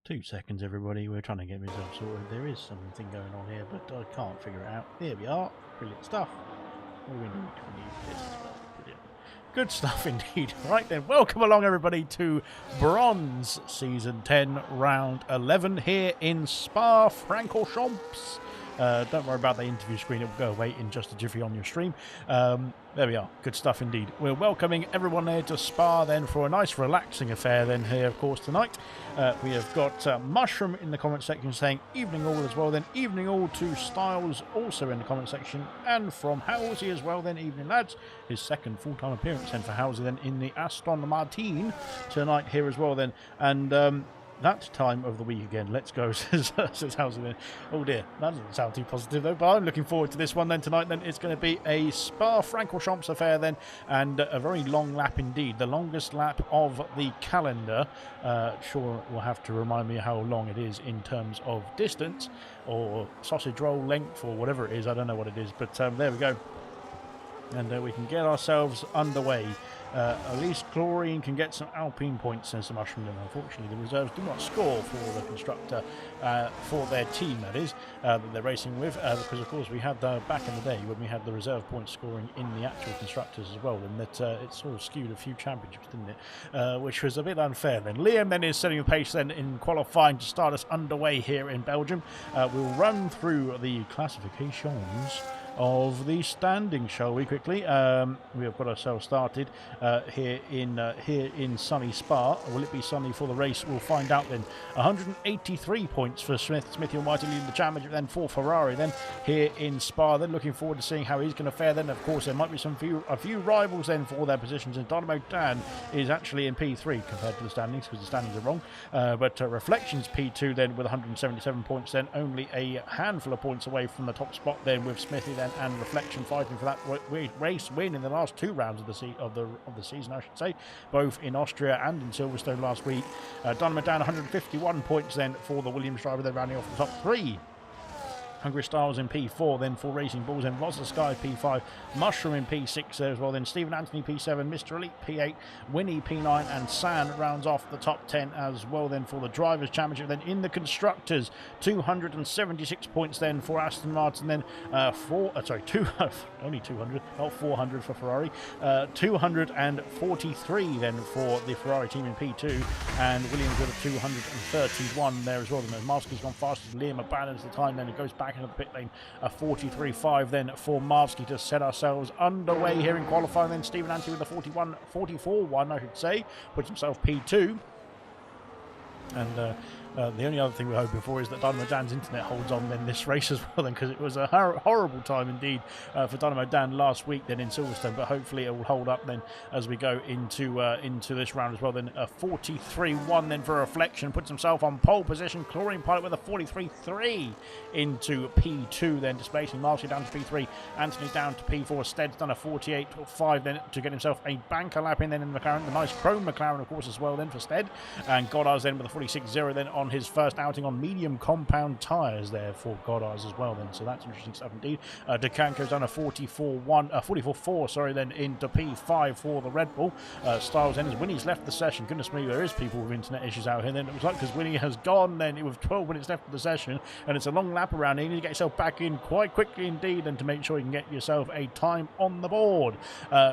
2 seconds, everybody. We're trying to get myself sorted. There is something going on here, but I can't figure it out. Here we are. Brilliant stuff. We're in 20 brilliant. Good stuff indeed. Right then, welcome along everybody to Bronze Season 10, Round 11 here in Spa-Francorchamps. Don't worry about the interview screen, it will go away in just a jiffy on your stream. There we are, good stuff indeed. We're welcoming everyone there to Spa then for a nice relaxing affair then here of course tonight. We have got Mushroom in the comment section saying evening all as well then, evening all to Styles also in the comment section, and from Halsey as well then, evening lads, his second full-time appearance then for Halsey then in the Aston Martin tonight here as well then, and that time of the week again. Let's go, says Halsey then. Oh dear, that doesn't sound too positive though, but I'm looking forward to this one then tonight. Then it's going to be a Spa-Francorchamps affair then, and a very long lap indeed. The longest lap of the calendar. Sure will have to remind me how long it is in terms of distance, or sausage roll length, or whatever it is. I don't know what it is, but there we go. And we can get ourselves underway. At least Chlorine can get some Alpine points, says the Mushroom. And unfortunately, the reserves do not score for the constructor, for their team, that is, that they're racing with. Because, of course, we had back in the day when we had the reserve points scoring in the actual constructors as well. And that it sort of skewed a few championships, didn't it? Which was a bit unfair then. Liam then is setting the pace then in qualifying to start us underway here in Belgium. We'll run through the classifications of the standing, shall we quickly? We have got ourselves started here in sunny Spa. Will it be sunny for the race? We'll find out then. 183 points for Smithy Almighty leading the championship then for Ferrari then here in Spa. Then looking forward to seeing how he's going to fare then. Of course, there might be a few rivals then for their positions, and Dynamo Dan is actually in P3 compared to the standings because the standings are wrong. But Reflections P2 then with 177 points then, only a handful of points away from the top spot then with Smithy then and Reflection fighting for that race win in the last two rounds of the season, I should say, both in Austria and in Silverstone last week. Dynamo Dan 151 points then for the Williams driver, then rounding off the top three. Hungry Styles in P4 then for Racing Bulls, then Rosa Sky P5, Mushroom in P6 there as well, then Stephen Anthony P7, Mr. Elite P8, Winnie P9, and San rounds off the top 10 as well then for the Drivers' Championship. Then in the Constructors, 276 points then for Aston Martin, then only 200, not 400 for Ferrari, 243 then for the Ferrari team in P2, and Williams with a 231 there as well. Then Marsky's gone fastest, Liam abandons the time, then it goes back into the pit lane, a 43.5 then for Marsky to set ourselves underway here in qualifying. Then Stephen Anthony with a 44.1 I should say, puts himself P2. And the only other thing we're hoping for is that Dynamo Dan's internet holds on then this race as well then, because it was a horrible time indeed for Dynamo Dan last week then in Silverstone, but hopefully it will hold up then as we go into this round as well. Then a 43.1 then for Reflection, puts himself on pole position. Chlorine Pilot with a 43.3 into P2 then, displacing Marcy down to P3, Anthony down to P4. Stead's done a 48.5 then to get himself a banker lap in then in the McLaren, the nice chrome McLaren of course as well then for Stead, and Goddard's then with a 46.0 then on his first outing on medium compound tyres there for Goddard's as well then, so that's interesting stuff indeed. DeCanco's done a 44.4 sorry then into P5 for the Red Bull. Styles then as Winnie's left the session. Goodness me, there is people with internet issues out here then. It was like because Winnie has gone then with 12 minutes left of the session, and it's a long lap around. You need to get yourself back in quite quickly indeed and to make sure you can get yourself a time on the board.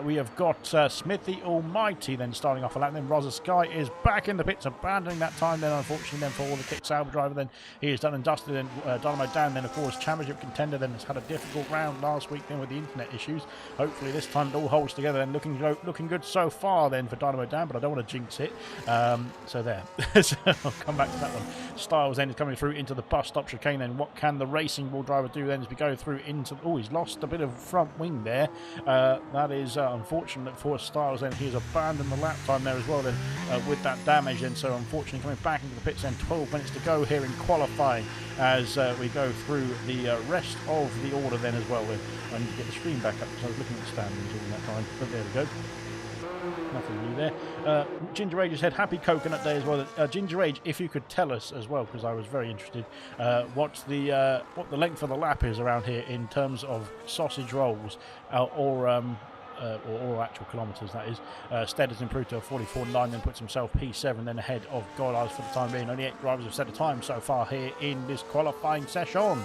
We have got Smithy Almighty then starting off a lap, then Rosa Sky is back in the pits, abandoning that time then unfortunately then for all the Kick Sauber driver. Then he is done and dusted, and Dynamo Dan then of course championship contender then has had a difficult round last week then with the internet issues. Hopefully this time it all holds together and looking good so far then for Dynamo Dan, but I don't want to jinx it, so there. So I'll come back to that one. Styles then is coming through into the bus stop chicane. Then what can the Racing Bull driver do then as we go through into, oh, he's lost a bit of front wing there. That is unfortunate for Styles then. He's abandoned the lap time there as well then with that damage, and so unfortunately coming back into the pits then. 12 minutes to go here in qualifying as we go through the rest of the order then as well. I need to get the screen back up because I was looking at the standings all that time, but there we go. Nothing new there. Ginger Age has said happy Coconut Day as well. Ginger Age, if you could tell us as well, because I was very interested, what the length of the lap is around here in terms of sausage rolls or or actual kilometres, that is. Stead has improved to a 44.9, then puts himself P7, then ahead of Goddard for the time being. Only 8 drivers have set a time so far here in this qualifying session.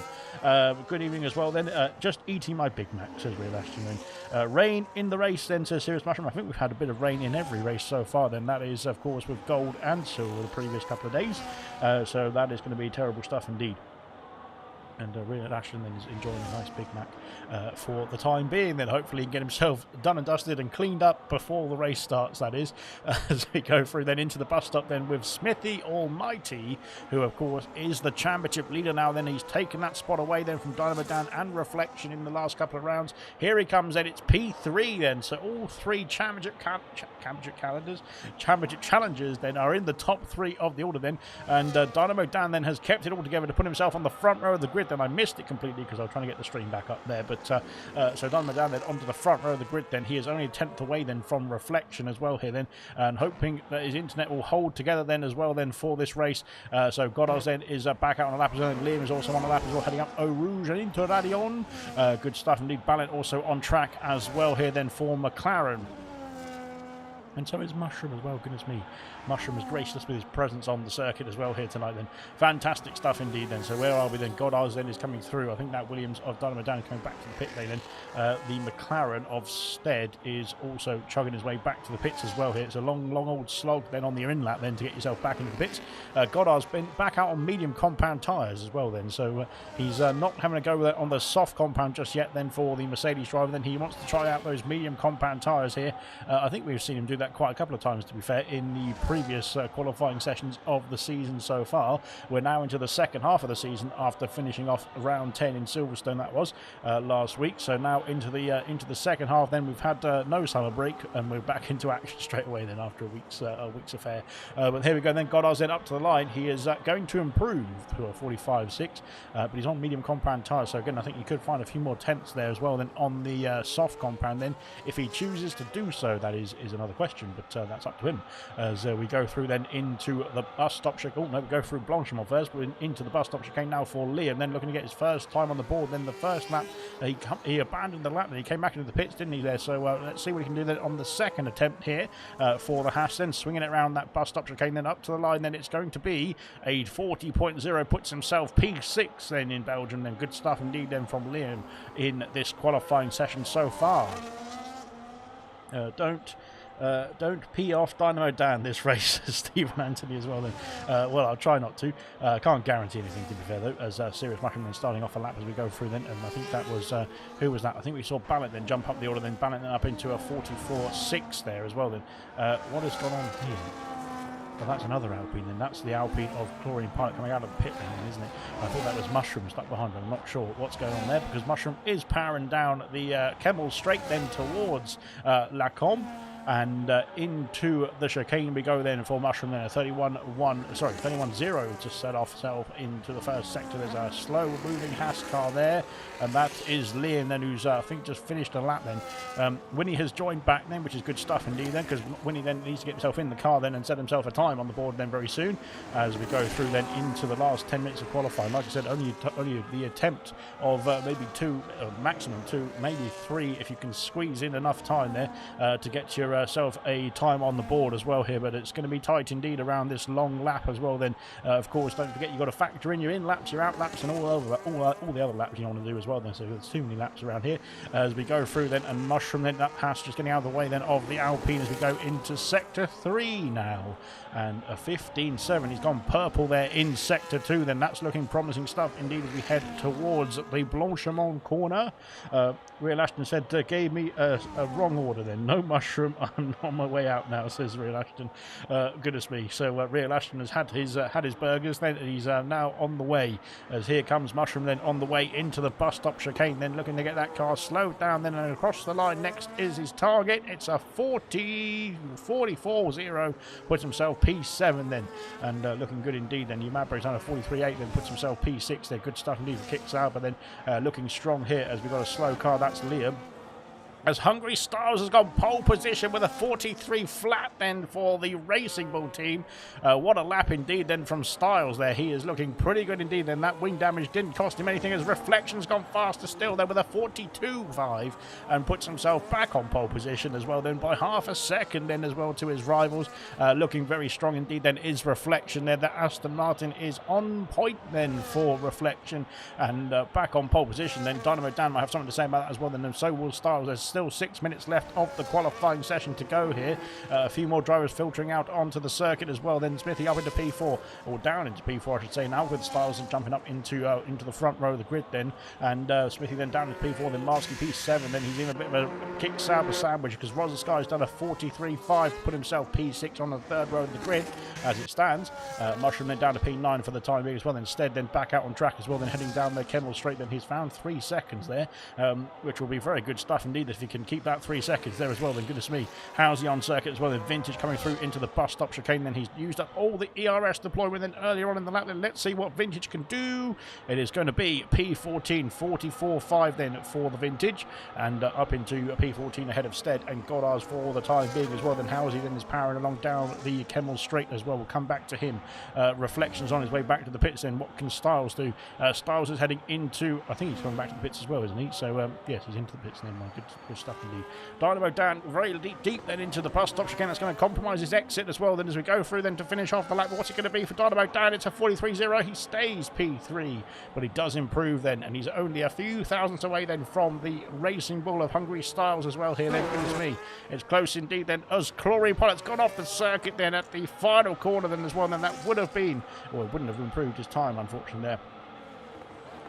Good evening as well then. Just eating my Big Mac, says Real Ashton. Then rain in the race then, says Serious Mushroom. I think we've had a bit of rain in every race so far then. That is, of course, with gold and silver the previous couple of days. So that is going to be terrible stuff indeed. And Real Ashton then is enjoying a nice Big Mac for the time being. Then hopefully he can get himself done and dusted and cleaned up before the race starts, that is. As we go through then into the bus stop then with Smithy Almighty, who of course is the championship leader now. Then he's taken that spot away then from Dynamo Dan and Reflection in the last couple of rounds. Here he comes then, it's P3 then. So all 3 championship challengers then are in the top 3 of the order then. And Dynamo Dan then has kept it all together to put himself on the front row of the grid. Then I missed it completely because I was trying to get the stream back up there, but so Dynamo Dan then onto the front row of the grid. Then he is only a 10th away then from Reflection as well here then, and hoping that his internet will hold together then as well then for this race. So Goddard then is back out on a lap as well, and Liam is also on a lap as well, heading up Eau Rouge and into Radion. Good stuff indeed. Ballant also on track as well here then for McLaren. And so is Mushroom as well, goodness me. Mushroom has graced us with his presence on the circuit as well here tonight then. Fantastic stuff indeed then. So where are we then? Goddard then is coming through. I think that Williams of Dynamo Dan coming back to the pit lane then. The McLaren of Stead is also chugging his way back to the pits as well here. It's a long old slog then on the in lap then to get yourself back into the pits. Goddard's been back out on medium compound tyres as well then. So he's not having a go with it on the soft compound just yet then for the Mercedes driver. Then he wants to try out those medium compound tyres here. I think we've seen him do that quite a couple of times, to be fair, in the previous qualifying sessions of the season so far. We're now into the second half of the season after finishing off round 10 in Silverstone, that was last week. So now into the second half then. We've had no summer break and we're back into action straight away then after a week's affair. But here we go then. Goddard's then up to the line. He is going to improve to a 45.6, but he's on medium compound tyres. So again, I think you could find a few more tenths there as well then on the soft compound then, if he chooses to do so. That is another question, but that's up to him. As we go through then into the bus stop chicane. Oh no, we go through Blanchimont first, but into the bus stop chicane now for Liam, then looking to get his first time on the board. Then the first lap he abandoned the lap and he came back into the pits, didn't he there? So let's see what he can do then on the second attempt here for the Haas, then swinging it around that bus stop chicane, then up to the line. Then it's going to be a 40.0, puts himself P6 then in Belgium. Then good stuff indeed then from Liam in this qualifying session so far. Don't pee off Dynamo Dan this race, Stephen Anthony as well then. Well, I'll try not to. Can't guarantee anything, to be fair though, as Serious Mushroom then starting off a lap as we go through then. And I think that was, who was that? I think we saw Ballant then jump up the order, then Ballant then up into a 44.6 there as well then. What has gone on here? Well, that's another Alpine then. That's the Alpine of Chlorine Pilot coming out of the pit lane, isn't it? I thought that was Mushroom stuck behind him. I'm not sure what's going on there, because Mushroom is powering down the Kemmel straight then towards Lacombe. And into the chicane we go then for Mushroom then. A 31.0 to set off self into the first sector. There's a slow moving Haas car there, and that is Liam then, who's I think just finished a lap then. Winnie has joined back then, which is good stuff indeed then, because Winnie then needs to get himself in the car then and set himself a time on the board then very soon, as we go through then into the last 10 minutes of qualifying. Like I said, only the attempt of maybe 2, maximum 2, maybe 3 if you can squeeze in enough time there to get yourself a time on the board as well here. But it's going to be tight indeed around this long lap as well then. Of course, don't forget you've got to factor in your in laps, your out laps, and all the other laps you want to do as well then. So there's too many laps around here as we go through then. And Mushroom then, that Haas just getting out of the way then of the Alpine as we go into sector 3 now. And a 15.7, he's gone purple there in sector 2 then. That's looking promising stuff indeed as we head towards the Blanchimont corner. Real Ashton said gave me a wrong order then. No Mushroom, I'm on my way out now, says Real Ashton. Goodness me. So Real Ashton has had his burgers then, and he's now on the way, as here comes Mushroom then on the way into the bus stop chicane, then looking to get that car slowed down then and across the line. Next is his target. It's a 44.0, puts himself P7 then, and looking good indeed then. Umabre's on a 43.8 then, puts himself P6 there. Good stuff indeed for Kicks out, but then looking strong here as we've got a slow car. That's Liam. as Hungry Stars has got pole position with a 43 flat then for the Racing Bull team. What a lap indeed then from Styles there. He is looking pretty good indeed, and that wing damage didn't cost him anything as Reflection's gone faster still there with a 42.5 and puts himself back on pole position as well then by half a second then as well to his rivals. Looking very strong indeed then is Reflection there. The Aston Martin is on point then for Reflection and back on pole position then. Dynamo Dan might have something to say about that as well then, and so will Styles. There's still 6 minutes left of the qualifying session to go here. A few more drivers filtering out onto the circuit as well. Then Smithy up into P4, or down into P4 I should say now, with Styles and jumping up into the front row of the grid then, and Smithy then down into P4, then Marsky P7. Then he's in a bit of a kick saber sandwich because Rosa Sky's done a 43.5 to put himself P6 on the third row of the grid as it stands. Mushroom then down to P9 for the time being as well. Instead then back out on track as well, then heading down the Kennel Straight. Then he's found 3 seconds there, which will be very good stuff indeed if he can keep that 3 seconds there as well. Then goodness me, how's he on circuit as well? Then Vintage coming through into the bus stop chicane. Then he's used up all the ERS deployment then earlier on in the lap. Then let's see what Vintage can do. It is going to be P14 44.5 then for the Vintage, and up into P14 ahead of Stead and Goddard's for the time being as well. Then Howsey then is powering along down the Kemmel Straight as well. We'll come back to him. Reflections on his way back to the pits then. What can Styles do? Styles is heading into, I think he's coming back to the pits as well, isn't he? So yes, he's into the pits then. Good stuff indeed. Dynamo down very deep then into the bus stop chicane. That's going to compromise his exit as well then as we go through then to finish off the lap. What's it going to be for Dynamo down? It's a 43.0. He stays P3, but he does improve then, and he's only a few thousandths away then from the Racing Bull of Hungry Styles as well here then. Goodness me, it's close indeed then as Chlorine Pilot's gone off the circuit then at the final corner then as well. Then that would have been, or it wouldn't have improved his time unfortunately there.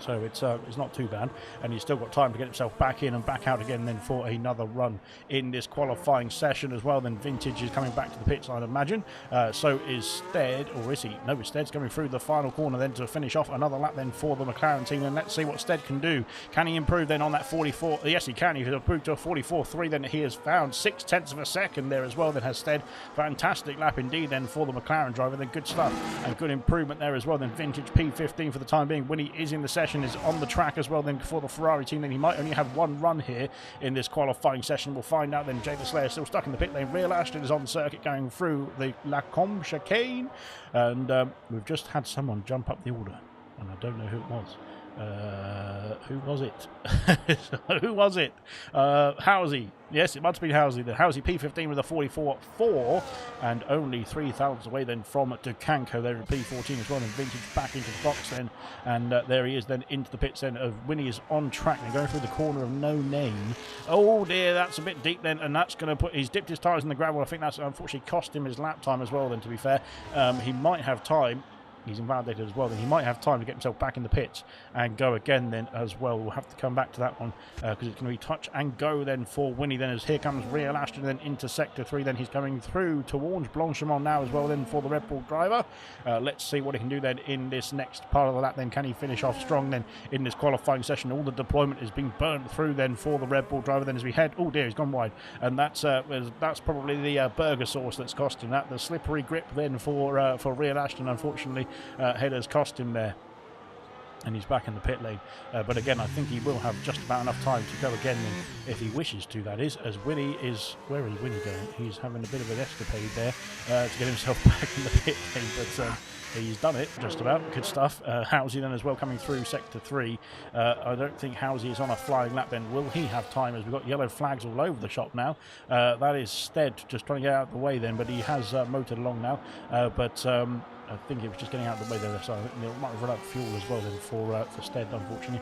So it's not too bad, and he's still got time to get himself back in and back out again then for another run in this qualifying session as well. Then Vintage is coming back to the pits, I'd imagine. So is Stead, or is he? No, Stead's coming through the final corner then to finish off another lap then for the McLaren team. And let's see what Stead can do. Can he improve then on that 44? Yes, he can. He's improved to a 44.3. Then he has found 0.6 of a second there as well. Then has Stead. Fantastic lap indeed then for the McLaren driver. Then good stuff and good improvement there as well. Then Vintage P15 for the time being. Winnie is in the session, is on the track as well then for the Ferrari team. Then he might only have one run here in this qualifying session. We'll find out then. Jada Slayer still stuck in the pit lane. Real Ashton is on circuit going through the Lacombe chicane, and we've just had someone jump up the order, and I don't know who it was. Who was it? Who was it? Howsey. Yes, it must be Howsey. The Howsey P15 with a 44.4 and only 3 thousandths away then from Ducanco there at P14 as well. And Vintage back into the box then, and there he is then into the pits then. Winnie is on track and going through the corner of No Name. Oh dear, that's a bit deep then, and that's going to put, he's dipped his tyres in the gravel. I think that's unfortunately cost him his lap time as well then, to be fair. He might have time. He's invalidated as well, then he might have time to get himself back in the pits and go again then as well. We'll have to come back to that one because it's going to be touch and go then for Winnie then, as here comes Real Ashton then into sector 3. Then he's coming through towards Blanchimont now as well then for the Red Bull driver. Let's see what he can do then in this next part of the lap then. Can he finish off strong then in this qualifying session? All the deployment is being burnt through then for the Red Bull driver then as we head. Oh dear, he's gone wide, and that's probably the burger sauce that's cost him that. The slippery grip then for Real Ashton, unfortunately, headers cost him there, and he's back in the pit lane. But again, I think he will have just about enough time to go again, if he wishes to, that is, as Winnie is... Where is Winnie going? He's having a bit of an escapade there to get himself back in the pit lane, but he's done it, just about. Good stuff. Howsey then as well coming through sector 3. I don't think Howsey is on a flying lap then. Will he have time, as we've got yellow flags all over the shop now? That is Stead just trying to get out of the way then, but he has motored along now. I think it was just getting out of the way there, so I think they might have run out of fuel as well then for Stead, unfortunately.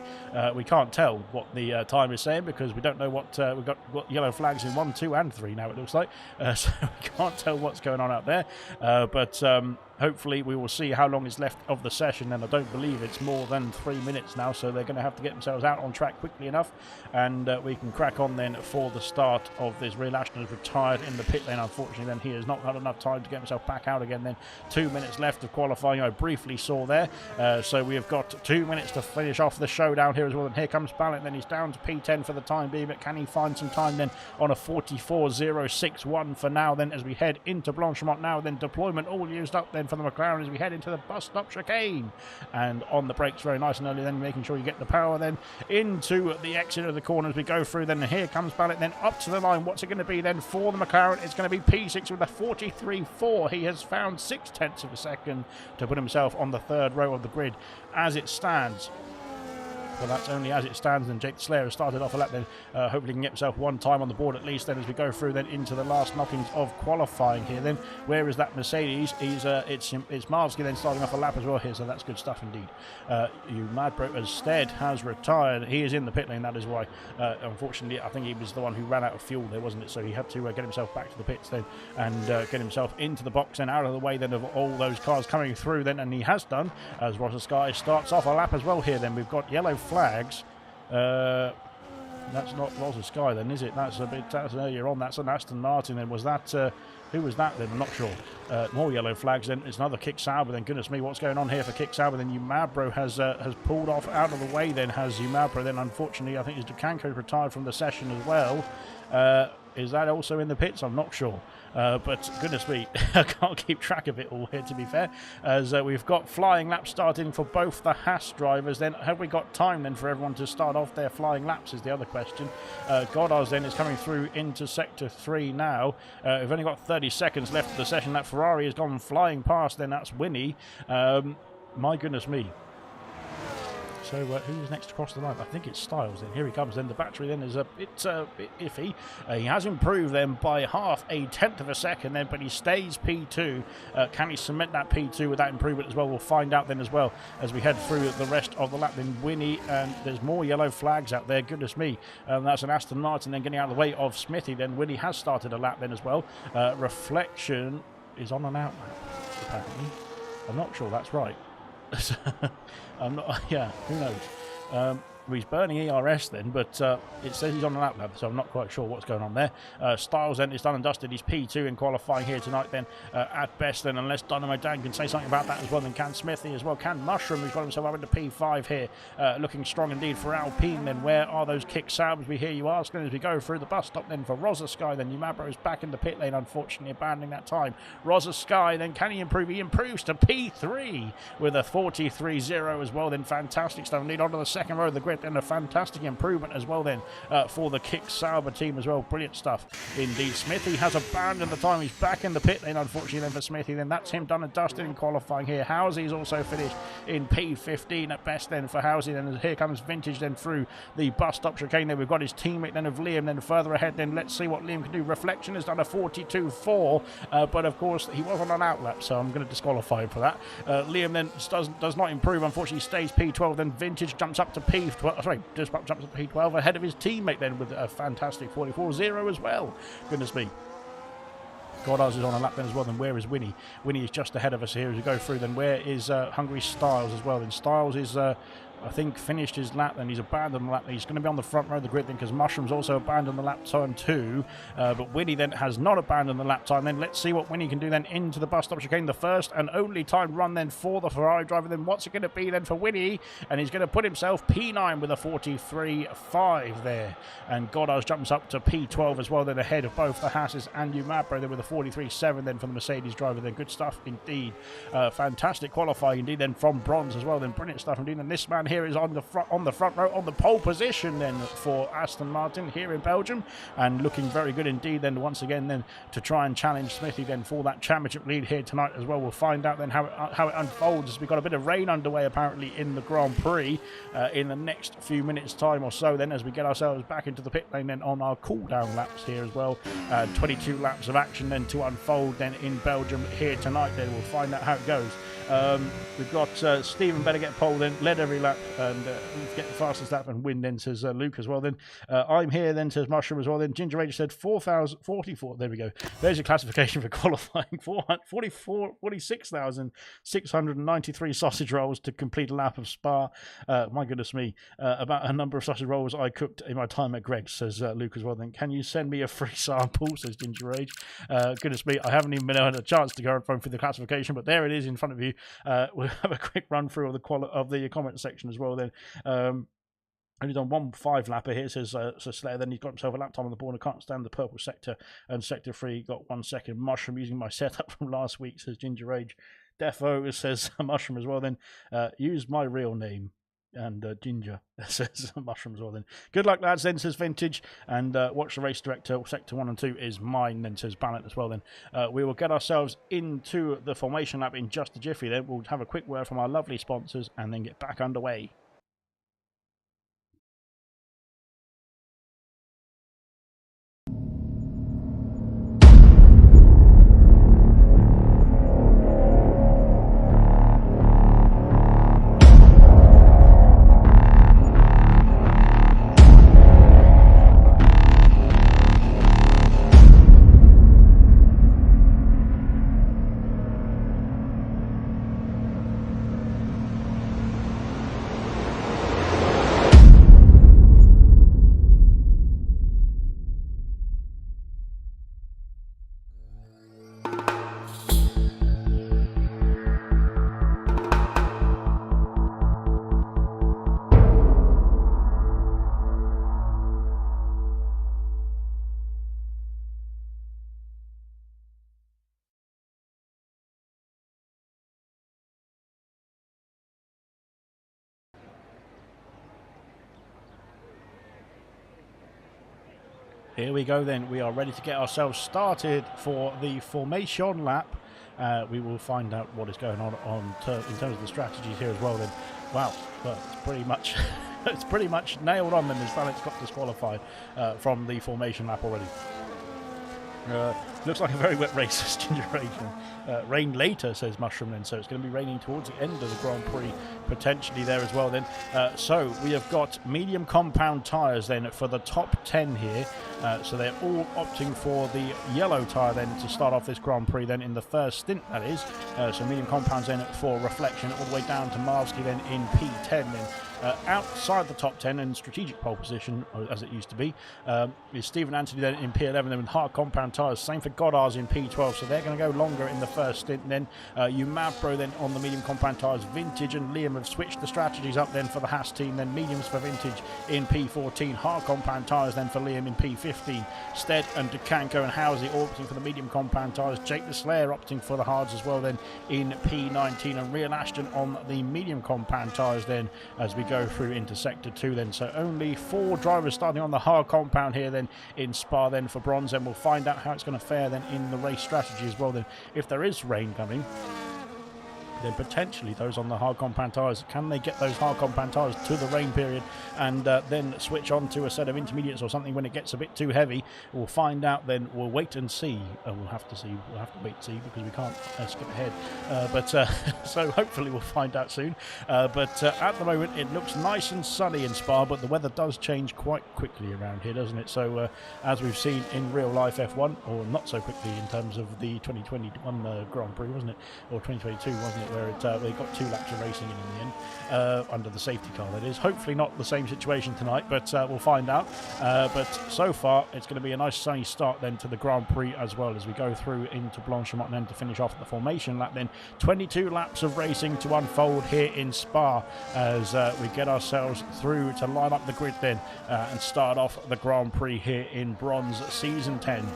We can't tell what the time is saying because we don't know what we've got yellow flags in 1, 2 and 3 now, it looks like, so we can't tell what's going on out there, but hopefully we will see how long is left of the session, and I don't believe it's more than 3 minutes now, so they're going to have to get themselves out on track quickly enough, and we can crack on then for the start of this. Real Ashton is retired in the pit lane, unfortunately, then he has not had enough time to get himself back out again then. 2 minutes left of qualifying, I briefly saw there, so we have got 2 minutes to finish off the showdown here as well. And here comes Ballant, then he's down to P10 for the time being, but can he find some time then on a 44.061 for now then, as we head into Blanchimont now. Then deployment all used up then for the McLaren as we head into the bus stop chicane. And on the brakes very nice and early, then making sure you get the power then into the exit of the corner as we go through. Then here comes Ballot then up to the line. What's it going to be then for the McLaren? It's going to be P6 with a 43.4. He has found 0.6 of a second to put himself on the third row of the grid as it stands. Well, that's only as it stands, and Jake Slayer has started off a lap then. Hopefully he can get himself one time on the board at least then as we go through then into the last knockings of qualifying here then. Where is that Mercedes? It's Marvsky then starting off a lap as well here, so that's good stuff indeed. Madbro as Stead has retired. He is in the pit lane, that is why. Unfortunately, I think he was the one who ran out of fuel there, wasn't it? So he had to get himself back to the pits then and get himself into the box and out of the way then of all those cars coming through then, and he has done as Roger Sky starts off a lap as well here then. We've got yellow flags. That's not Rosa Sky then, is it? That's earlier on. That's an Aston Martin then. Was that who was that then? I'm not sure. More yellow flags then. It's another Kick Sauber then. Goodness me, what's going on here for Kick Sauber then? Umabro has pulled off out of the way then. Has Umabro then? Unfortunately, I think his Ducanco retired from the session as well. Is that also in the pits? I'm not sure. But goodness me, I can't keep track of it all here, to be fair, as we've got flying laps starting for both the Haas drivers. Then have we got time then for everyone to start off their flying laps is the other question. Goddard's then is coming through into sector 3 now. We've only got 30 seconds left of the session. That Ferrari has gone flying past, then that's Winnie. My goodness me. So who's next across the line? I think it's Styles then. Here he comes then. The battery then is a bit iffy. He has improved then by half a tenth of a second then, but he stays P2. Can he cement that P2 with that improvement as well? We'll find out then as well as we head through the rest of the lap. Then Winnie, and there's more yellow flags out there. Goodness me. That's an Aston Martin then getting out of the way of Smithy. Then Winnie has started a lap then as well. Reflection is on an out lap, apparently. I'm not sure that's right. I'm not. Yeah, who knows? He's burning ERS then, but it says he's on an lap, so I'm not quite sure what's going on there. Styles then is done and dusted. He's P2 in qualifying here tonight then, at best then, unless Dynamo Dan can say something about that as well. Then can Smithy as well. Can Mushroom, who's got himself up into P5 here, looking strong indeed for Alpine then. Where are those Kick Saubers, we hear you asking, as we go through the bus stop then for Rosa Sky. Then Umabro is back in the pit lane, unfortunately abandoning that time. Rosa Sky then, can he improve? He improves to P3 with a 43.0 as well then. Fantastic stuff indeed. Onto the second row of the grid then, a fantastic improvement as well then for the Kick Sauber team as well. Brilliant stuff indeed. Smithy has abandoned the time. He's back in the pit lane, unfortunately then for Smithy. Then that's him done and dusted in qualifying here. Housy's also finished in P15 at best then for Housey. Then here comes Vintage then through the bus stop chicane. Then we've got his teammate then of Liam then further ahead. Then let's see what Liam can do. Reflection has done a 42.4, but of course he was on an outlap, so I'm going to disqualify him for that. Liam then does not improve, unfortunately stays P12. Then Vintage jumps up to P12. Sorry, just jumps up to P12 ahead of his teammate then with a fantastic 44.0 as well. Goodness me. Goddard is on a lap then as well. Then where is Winnie? Winnie is just ahead of us here as we go through. Then where is Hungry Styles as well? Then Styles is I think finished his lap, then he's abandoned the lap. He's going to be on the front row of the grid then, because Mushroom's also abandoned the lap time too. But Winnie then has not abandoned the lap time. Then let's see what Winnie can do then into the bus stop chicane. The first and only time run then for the Ferrari driver. Then what's it going to be then for Winnie? And he's going to put himself P9 with a 43.5 there. And Goddard jumps up to P12 as well, then ahead of both the Hasses and Umabro then with a 43.7 then for the Mercedes driver. Then good stuff indeed. Fantastic qualifying indeed then from bronze as well. Then brilliant stuff indeed. And this man here is on the front row, on the pole position then for Aston Martin here in Belgium, and looking very good indeed then once again then to try and challenge Smithy then for that championship lead here tonight as well. We'll find out then how it unfolds. We've got a bit of rain underway apparently in the Grand Prix in the next few minutes time or so then, as we get ourselves back into the pit lane then on our cool down laps here as well. 22 laps of action then to unfold then in Belgium here tonight then. We'll find out how it goes. We've got Stephen better get pole then, led every lap, and get the fastest lap and win then, says Luke as well then. I'm here then, says Mushroom as well then. Ginger Age said 4,044. There we go. There's your classification for qualifying. 46,693 sausage rolls to complete a lap of Spa. My goodness me. About a number of sausage rolls I cooked in my time at Greg's, says Luke as well then. Can you send me a free sample, says Ginger Age. Goodness me, I haven't even been had a chance to go through the classification, but there it is in front of you. We'll have a quick run through of the comment section as well then. Only done 1.5 lapper here, says Slayer. Then he's got himself a lap time on the board. I can't stand the purple sector, and sector 3 got 1 second. Mushroom using my setup from last week, says Ginger Age. Defo says Mushroom as well then. Use my real name. And Ginger says Mushroom as well then. Good luck, lads, then, says Vintage. And watch the race director. Sector 1 and 2 is mine, then, says Ballot as well then. We will get ourselves into the formation lap in just a jiffy then. We'll have a quick word from our lovely sponsors and then get back underway. Here we go then. We are ready to get ourselves started for the formation lap. We will find out what is going on in terms of the strategies here as well then. Wow, well, it's pretty much it's pretty much nailed on then as Valent's got disqualified from the formation lap already. Looks like a very wet race, says Ginger Raging. Rain later, says Mushroom then, so it's going to be raining towards the end of the Grand Prix, potentially there as well then. So we have got medium compound tyres then for the top 10 here. So they're all opting for the yellow tyre then to start off this Grand Prix then in the first stint, that is. So medium compounds then for Reflection all the way down to Marsky then in P10 then. Outside the top 10 in strategic pole position, as it used to be, is Stephen Anthony then in P11 then with hard compound tyres. Same for Goddard's in P12, so they're going to go longer in the first stint. And then Umabro then on the medium compound tyres. Vintage and Liam have switched the strategies up then for the Haas team. Then mediums for Vintage in P14. Hard compound tyres then for Liam in P15. Stead and DeCanco and Housley opting for the medium compound tyres. Jake the Slayer opting for the hards as well then in P19. And Real Ashton on the medium compound tyres then as we go through into sector 2 then. So only 4 drivers starting on the hard compound here then in Spa then for bronze. And we'll find out how it's going to fare then in the race strategy as well then. If there is rain coming, then potentially those on the hard compound tyres, can they get those hard compound tyres to the rain period and then switch on to a set of intermediates or something when it gets a bit too heavy? We'll find out then. We'll wait and see. We'll have to wait and see because we can't skip ahead. So hopefully we'll find out soon. But at the moment it looks nice and sunny in Spa, but the weather does change quite quickly around here, doesn't it? So as we've seen in real life F1, or not so quickly in terms of the 2021 Grand Prix, wasn't it? Or 2022, wasn't it? Where they got 2 laps of racing in the end, under the safety car, that is. Hopefully not the same situation tonight, but we'll find out. But so far, it's going to be a nice sunny start then to the Grand Prix as well as we go through into Blanchimont then to finish off the formation lap then. 22 laps of racing to unfold here in Spa as we get ourselves through to line up the grid then and start off the Grand Prix here in Bronze Season 10.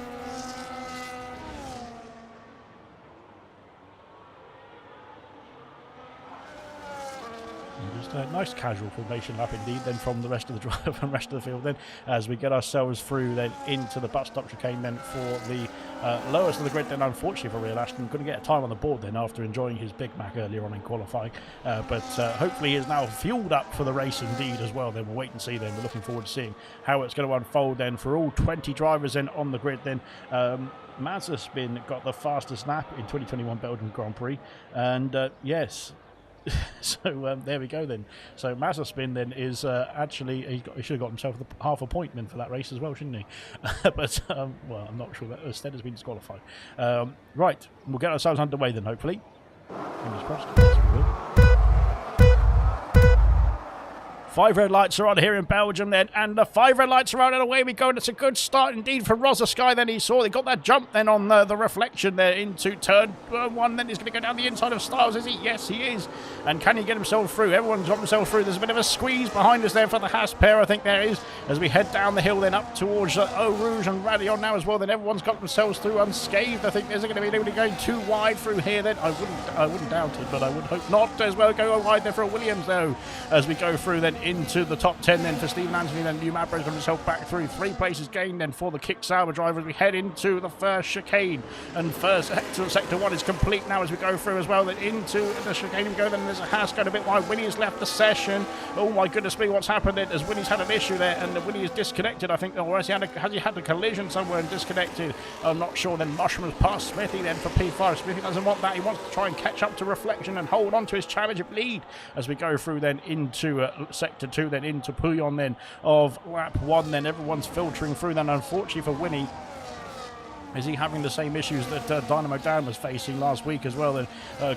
Just a nice casual formation lap indeed then from the rest of the drive and rest of the field then as we get ourselves through then into the bus stop chicane then for the lowest of the grid then. Unfortunately for Real Ashton, couldn't get a time on the board then after enjoying his Big Mac earlier on in qualifying, but hopefully he is now fueled up for the race indeed as well. Then we'll wait and see then. We're looking forward to seeing how it's going to unfold then for all 20 drivers then on the grid then. Mazepin got the fastest lap in 2021 Belgium Grand Prix, and yes. So there we go then. So Mazepin then is actually he should have got himself half a point then for that race as well, shouldn't he? But well, I'm not sure that Stead has been disqualified. Right, we'll get ourselves underway then. Hopefully, fingers crossed. 5 red lights are on here in Belgium then, and the 5 red lights are on, and away we go, and it's a good start indeed for Sky. Then he got that jump then on the reflection there into turn 1, then he's going to go down the inside of Styles, is he? Yes, he is. And can he get himself through? Everyone's got himself through. There's a bit of a squeeze behind us there for the Haas pair, I think there is, as we head down the hill then up towards Eau Rouge and Radion now as well. Then everyone's got themselves through unscathed. I think there's going to be anybody going too wide through here then. I wouldn't doubt it, but I would hope not as well. Go wide there for Williams though, as we go through then into the top 10 then for Stephen Anthony. Then New Mabro's got himself back through. 3 places gained then for the Kick Sauber driver as we head into the first chicane. And first sector 1 is complete now as we go through as well. Then into the chicane we go. Then there's a Haas going a bit wide. Winnie has left the session. Oh my goodness me, what's happened then? As Winnie's had an issue there, and Winnie is disconnected, I think, or has he had a collision somewhere and disconnected? I'm not sure. Then Mushrooms past Smithy then for P5. Smithy doesn't want that. He wants to try and catch up to Reflection and hold on to his championship lead as we go through then into sector 2, then into Pouillon then of lap 1. Then everyone's filtering through. Then unfortunately for Winnie, is he having the same issues that Dynamo Dan was facing last week as well? And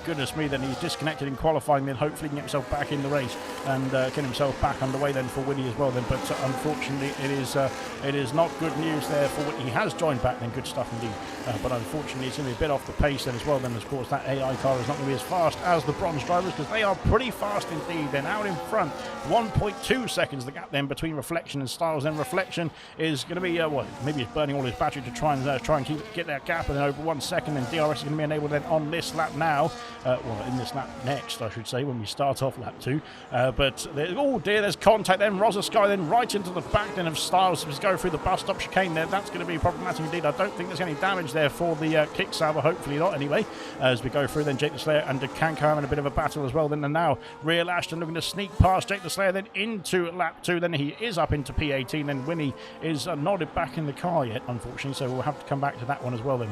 goodness me, then he's disconnected in qualifying. Then hopefully he can get himself back in the race and get himself back underway then for Winnie as well. Then, but unfortunately, it is not good news there for Winnie. He has joined back. Then good stuff indeed. But unfortunately, it's going to be a bit off the pace then as well. Then of course that AI car is not going to be as fast as the bronze drivers, because they are pretty fast indeed. Then out in front, 1.2 seconds the gap then between Reflection and Styles. Then Reflection is going to be maybe he's burning all his battery to try and get that gap, and then over 1 second, then DRS is going to be enabled then on this lap now. In this lap next, I should say, when we start off lap 2. But oh dear, there's contact then. Sky then right into the back then of Styles as we go through the bus stop chicane there. That's going to be problematic indeed. I don't think there's any damage there for the Kick Sauber, hopefully not anyway. As we go through then, Jake the Slayer and Kanko having a bit of a battle as well. Then and now Real Ashton looking to sneak past Jake the Slayer then into lap 2. Then he is up into P18. Then Winnie is nodded back in the car yet, unfortunately, so we'll have to come back to that one as well then.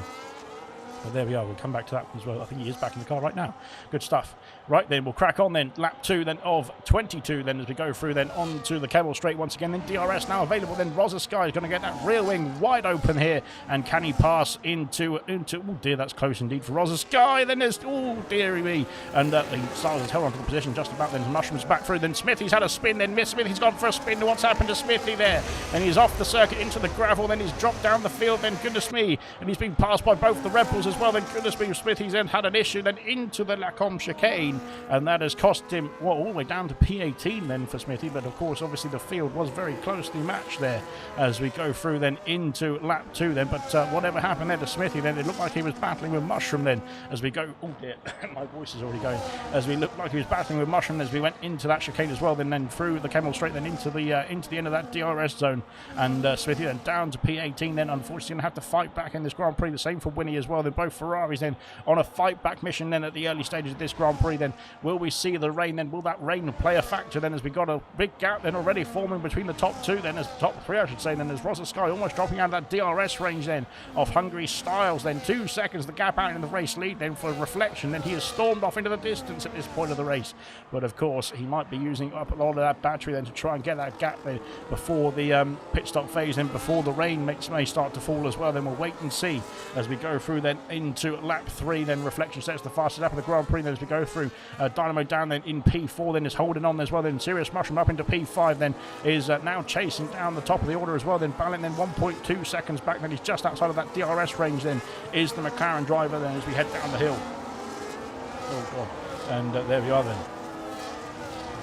But there we are, we'll come back to that one as well. I think he is back in the car right now. Good stuff. Right then, we'll crack on then. Lap 2 then of 22 then as we go through then onto the Kemmel Straight once again. Then DRS now available. Then Sky is going to get that rear wing wide open here. And can he pass into oh dear, that's close indeed for Sky. Then there's, oh dearie me. And the Styles has held onto the position just about then. Mushrooms back through. Then Smithy's had a spin. Then Smithy's gone for a spin. What's happened to Smithy there? And he's off the circuit into the gravel. Then he's dropped down the field. Then goodness me. And he's been passed by both the Red Bulls as well. Then goodness me, Smithy's then had an issue then into the Lacombe chicane, and that has cost him all the way down to P18 then for Smithy. But of course, obviously the field was very closely matched there as we go through then into lap 2 then. But whatever happened there to Smithy then, it looked like he was battling with Mushroom then as we go, oh dear, my voice is already going, as we looked like he was battling with Mushroom as we went into that chicane as well. Then through the Kemmel Straight then into the end of that DRS zone, and Smithy then down to P18 then, unfortunately going to have to fight back in this Grand Prix. The same for Winnie as well. Then both Ferraris then on a fight back mission then at the early stages of this Grand Prix. Then will we see the rain then? Will that rain play a factor then, as we got a big gap then already forming between the top 2 then, as top 3 I should say. Then there's Sky almost dropping out of that DRS range then of Hungary Styles. Then 2 seconds the gap out in the race lead then for Reflection. Then he has stormed off into the distance at this point of the race, but of course he might be using up a lot of that battery then to try and get that gap then before the pit stop phase, then before the rain may start to fall as well. Then we'll wait and see as we go through then into lap 3. Then Reflection sets the fastest lap of the Grand Prix then as we go through. Dynamo down then in P4 then is holding on as well. Then Serious Mushroom up into P5 then is now chasing down the top of the order as well. Then Ballin then 1.2 seconds back. Then he's just outside of that DRS range then is the McLaren driver then as we head down the hill. Oh god. And there we are then.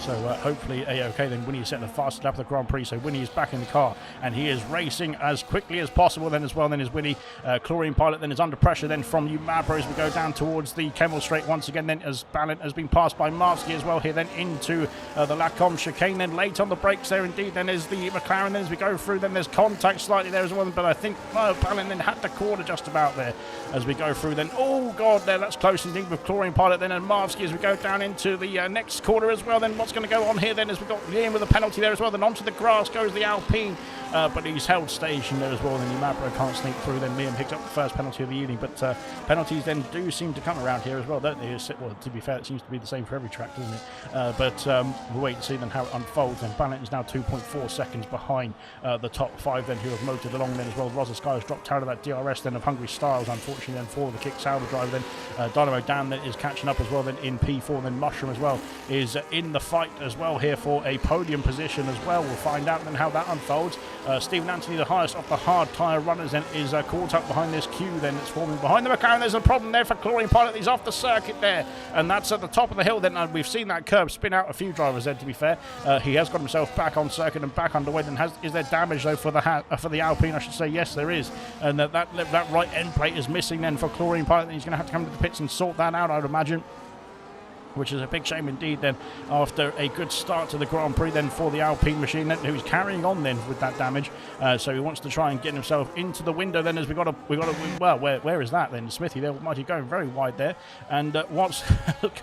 So hopefully A-OK then. Winnie is setting the fastest lap of the Grand Prix, so Winnie is back in the car and he is racing as quickly as possible then as well. Then is Winnie. Chlorine Pilot then is under pressure then from Umabro as we go down towards the Kemmel Straight once again then, as Ballant has been passed by Marsky as well here then into the Lacombe chicane. Then late on the brakes there indeed then is the McLaren. Then as we go through then there's contact slightly there as well, but I think Ballant then had to corner just about there as we go through then. Oh god, there, that's close indeed with Chlorine Pilot then and Marsky as we go down into the next corner as well. Then what's going to go on here then, as we've got Liam with a penalty there as well. Then onto the grass goes the Alpine, but he's held station there as well. Then Umabro can't sneak through. Then Liam picked up the first penalty of the evening, but penalties then do seem to come around here as well, don't they? Well, to be fair, it seems to be the same for every track, doesn't it? But we'll wait and see then how it unfolds. Then Ballant is now 2.4 seconds behind the top 5 then, who have motored along then as well. Sky has dropped out of that DRS then of Hungry Styles, unfortunately then for the Kick Sauber driver. Then Dynamo Dan then is catching up as well then in P4. Then Mushroom as well is in the fight fight as well here for a podium position as well. We'll find out then how that unfolds. Stephen Anthony, the highest of the hard tyre runners, then is caught up behind this queue then it's forming behind the McLaren. There's a problem there for Chlorine Pilot. He's off the circuit there, and that's at the top of the hill then. We've seen that curb spin out a few drivers there, to be fair. He has got himself back on circuit and back underway. Then is there damage though for the Alpine? I should say yes, there is, and that right end plate is missing then for Chlorine Pilot. He's going to have to come to the pits and sort that out, I would imagine, which is a big shame indeed then, after a good start to the Grand Prix then for the Alpine machine then, who's carrying on then with that damage. So he wants to try and get himself into the window then, as we got a well, where is that then? Smithy there, Almighty, going very wide there. And what's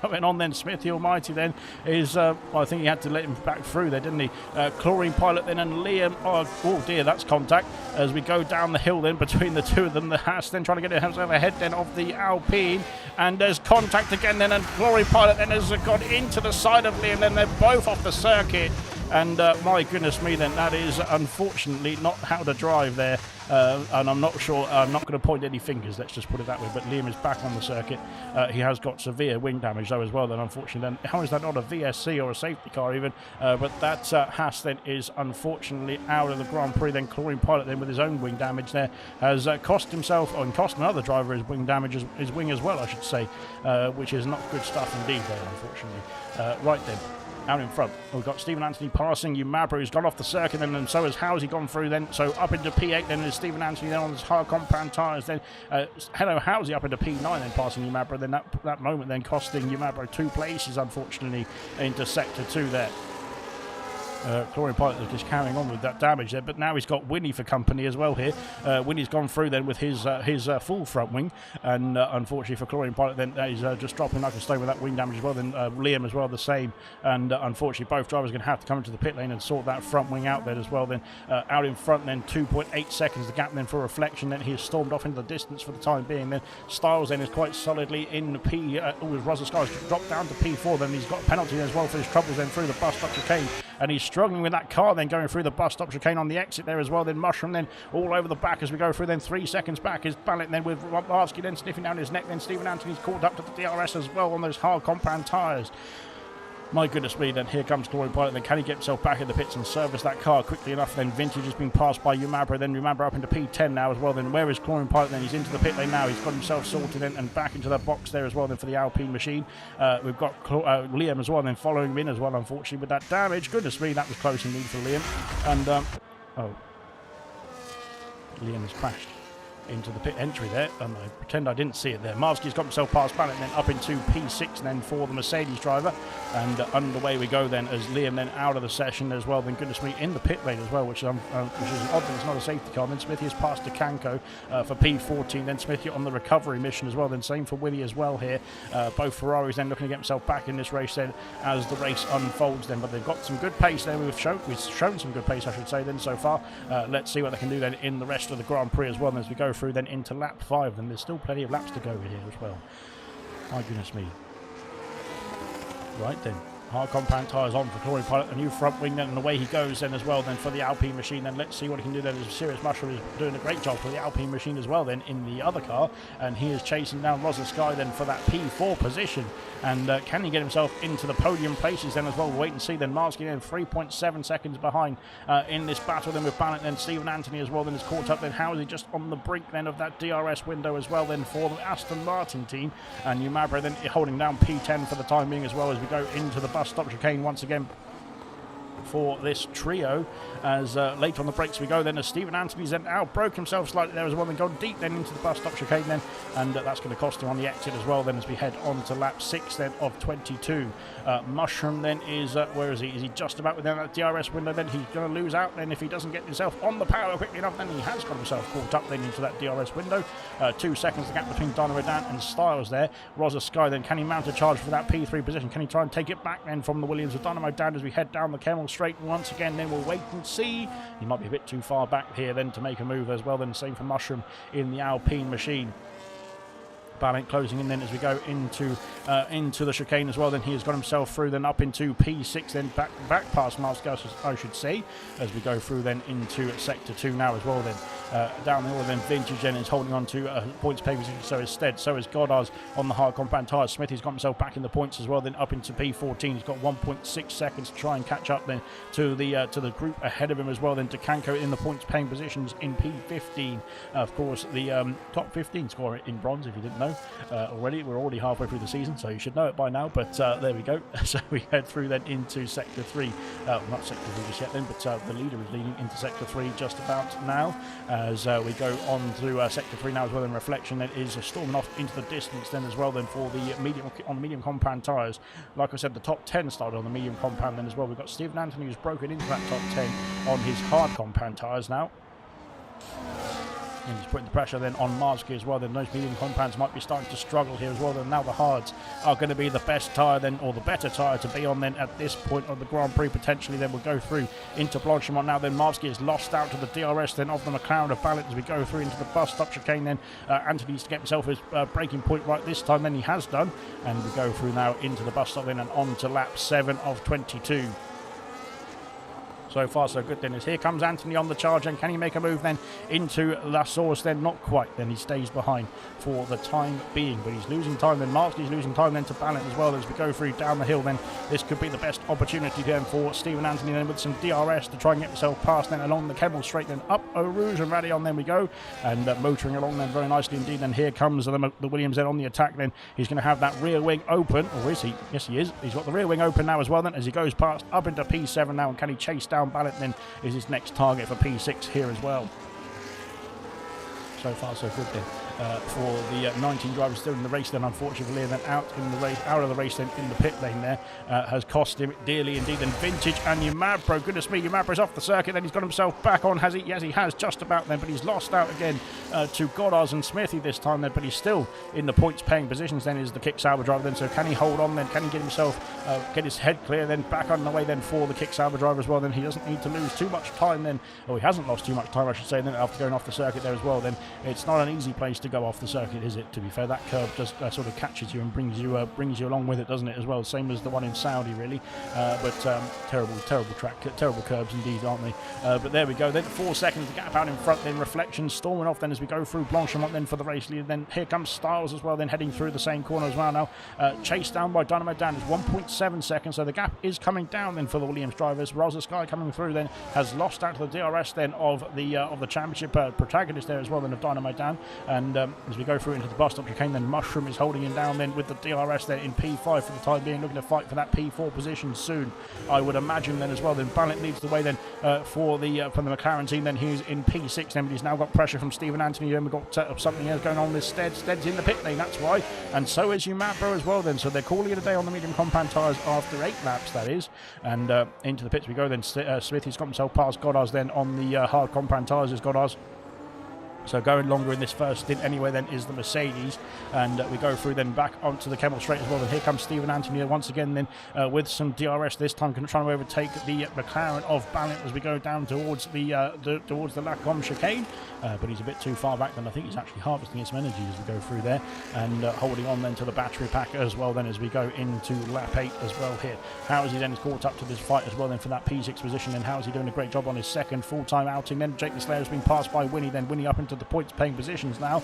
going on then, Smithy Almighty then is, well, I think he had to let him back through there, didn't he? Chlorine Pilot then and Liam, oh dear, that's contact as we go down the hill then between the two of them. The Haas then trying to get himself ahead then of the Alpine, and there's contact again then, and Chlorine Pilot then has gone into the side of Liam, then they're both off the circuit. And my goodness me, then that is unfortunately not how to drive there. And I'm not sure, I'm not going to point any fingers, let's just put it that way. But Liam is back on the circuit. He has got severe wing damage though as well, then unfortunately. Then how is that not a VSC or a safety car even? But that Haas then is unfortunately out of the Grand Prix. Then Chlorine Pilot then with his own wing damage there has cost himself, and cost another driver his wing damage, his wing as well, I should say, which is not good stuff indeed there, unfortunately. Right then. Out in front, we've got Stephen Anthony passing Umabra, who's gone off the circuit, and so has Howsey gone through then. So up into P8 then is Stephen Anthony then on his hard compound tyres. Then Hello Howsey up into P9 then passing Umabra. Then that moment then costing Umabra 2 places, unfortunately, into Sector 2 there. Chlorine Pilot is just carrying on with that damage there, but now he's got Winnie for company as well here. Winnie's gone through then with his full front wing, and unfortunately for Chlorine Pilot then he's just dropping like a stone with that wing damage as well. Then Liam as well the same, and unfortunately both drivers are going to have to come into the pit lane and sort that front wing out there as well. Then out in front then 2.8 seconds the gap then for Reflection. Then he has stormed off into the distance for the time being. Then Styles then is quite solidly in the P. Russell Styles dropped down to P4. Then he's got a penalty as well for his troubles then through the bus stop chicane, and he's struggling with that car then going through the bus stop chicane on the exit there as well. Then Mushroom then all over the back as we go through. Then 3 seconds back is Ballant then with Larsky then sniffing down his neck. Then Stephen Anthony's caught up to the DRS as well on those hard compound tyres. My goodness me, then here comes Chlorine Pilot. Then can he get himself back in the pits and service that car quickly enough? Then Vintage has been passed by Umabra. Then Umabra up into P10 now as well. Then where is Chlorine Pilot? Then he's into the pit lane now. He's got himself sorted in and back into the box there as well. Then for the Alpine machine, we've got Liam as well. Then following him in as well, unfortunately, with that damage. Goodness me, that was close indeed for Liam. And Liam has crashed into the pit entry there, and I pretend I didn't see it there. Marsky's got himself past Ballant and then up into P6 then for the Mercedes driver, and underway we go then as Liam then out of the session as well. Then goodness me, in the pit lane as well, which is odd that it's not a safety car. Then Smithy has passed to Kanko for P14. Then Smithy on the recovery mission as well. Then same for Willie as well here. Both Ferraris then looking to get himself back in this race then as the race unfolds then, but they've got some good pace there. We've shown some good pace, I should say, then so far. Let's see what they can do then in the rest of the Grand Prix as well. And as we go through then into lap 5, then there's still plenty of laps to go here as well. My goodness me. Right then, hard compound tyres on for Chlorine Pilot, a new front wing then, and away he goes then as well then for the Alpine machine. Then let's see what he can do then. As Serious Mushroom is doing a great job for the Alpine machine as well then in the other car, and he is chasing down Rosa Sky then for that P4 position. And can he get himself into the podium places then as well? We'll wait and see. Then Marsky then 3.7 seconds behind in this battle then with Ballant. Then Stephen Anthony as well then is caught up. Then Howsey just on the brink then of that DRS window as well then for the Aston Martin team, and Umabra then holding down P10 for the time being as well as we go into the bus stop chicane once again for this trio. As late on the brakes we go then as Stephen Anthony's then out, broke himself slightly there as well, then gone deep then into the bus stop chicane then, and that's going to cost him on the exit as well then as we head on to lap 6 then of 22. Mushroom then is where is he? Is he just about within that DRS window? Then he's going to lose out then if he doesn't get himself on the power quickly enough. Then he has got himself caught up then into that DRS window. 2 seconds the gap between Dynamo Dan and Styles there. Rosa Sky then, can he mount a charge for that P3 position? Can he try and take it back then from the Williams of Dynamo Dan as we head down the Kemmel straight once again? Then we'll wait and see. He might be a bit too far back here then to make a move as well. Then same for Mushroom in the Alpine machine. Ballant closing in then as we go into the chicane as well. Then he has got himself through, then up into P6, then back past Marscus, I should say, as we go through then into sector 2 now as well. Then down the order, then Vintage then is holding on to points pay position. So is Stead, so is Goddard's on the hard compound tyres. Smithy's got himself back in the points as well. Then up into P14, he's got 1.6 seconds to try and catch up then to the group ahead of him as well. Then DeCanco in the points paying positions in P15. Of course, the top 15 scorer in bronze, if you didn't know already. We're already halfway through the season, so you should know it by now, but there we go. So we head through then into sector 3. Not sector 3 just yet then, but the leader is leading into sector 3 just about now as we go on through sector 3 now as well. In Reflection that is storming off into the distance then as well then for the medium compound tyres. Like I said, the top 10 started on the medium compound then as well. We've got Stephen Anthony who's broken into that top 10 on his hard compound tyres now. And he's putting the pressure then on Marsky as well. Then those medium compounds might be starting to struggle here as well. Then now the hards are going to be the best tyre then, or the better tyre to be on then at this point of the Grand Prix potentially. Then we'll go through into Blanchimont now. Then Marsky is lost out to the DRS then of the McLaren of Ballant as we go through into the bus stop chicane. Then Anthony needs to get himself his braking point right this time. Then he has done, and we go through now into the bus stop then and on to lap 7 of 22. So far, so good then. As here comes Anthony on the charge, and can he make a move then into La Source? Then not quite. Then he stays behind for the time being, but he's losing time. Then Marsky's losing time then to Ballant as well as we go through down the hill. Then this could be the best opportunity then for Stephen Anthony then with some DRS to try and get himself past then along the Kemmel Straight, then up Eau Rouge and Rally on. Then we go and motoring along then very nicely indeed. Then here comes the Williams then on the attack. Then he's going to have that rear wing open, or is he? Yes, he is. He's got the rear wing open now as well. Then as he goes past up into P7 now, and can he chase down Ballant then is his next target for P6 here as well. So far so good then for the 19 drivers still in the race then, unfortunately, then out of the race then in the pit lane there has cost him dearly indeed. Then Vintage and Umabro, goodness me, Umabro's off the circuit, then he's got himself back on, has he? Yes, he has, just about then, but he's lost out again to Goddard and Smithy this time then, but he's still in the points paying positions then, is the Kick Sauber driver then. So can he hold on then? Can he get himself get his head clear then back on the way then for the Kick Sauber driver as well? Then he doesn't need to lose too much time then, or he hasn't lost too much time I should say then after going off the circuit there as well. Then it's not an easy place to go off the circuit, is it? To be fair, that curve just sort of catches you and brings you along with it, doesn't it, as well? Same as the one in Saudi, really. But terrible track, terrible curbs indeed, aren't they? But there we go. Then 4 seconds to gap out in front. Then Reflection storming off. Then as we go through Blanchimont, then for the race leader. Then here comes Styles as well. Then heading through the same corner as well now. Chased down by Dynamo Dan is 1.7 seconds. So the gap is coming down then for the Williams drivers. Rosa Sky coming through then has lost out to the DRS then of the championship protagonist there as well then of Dynamo Dan. And as we go through into the bus stop chicane, then Mushroom is holding him down then with the DRS there in P5 for the time being, looking to fight for that P4 position soon, I would imagine then as well. Then Ballant leads the way then from the McLaren team. Then he's in P6 then, but he's now got pressure from Stephen Anthony. Then we've got something else going on with Stead. Stead's in the pit lane, that's why, and so is Umabro as well then. So they're calling it a day on the medium compound tyres after 8 laps, that is. And into the pits we go then. Smithy's got himself past Goddard's then on the hard compound tyres as Goddard's. So going longer in this first stint anyway then is the Mercedes, and we go through then back onto the Kemmel Straight as well. And here comes Stephen Anthony once again then with some DRS this time, trying to overtake the McLaren of Ballant as we go down towards the Lacombe chicane, but he's a bit too far back then. I think he's actually harvesting some energy as we go through there, and holding on then to the battery pack as well then as we go into lap 8 as well here. Housley then is caught up to this fight as well then for that P6 position, and Housley doing a great job on his second full-time outing. Then Jake the Slayer has been passed by Winnie, then Winnie up into the points paying positions now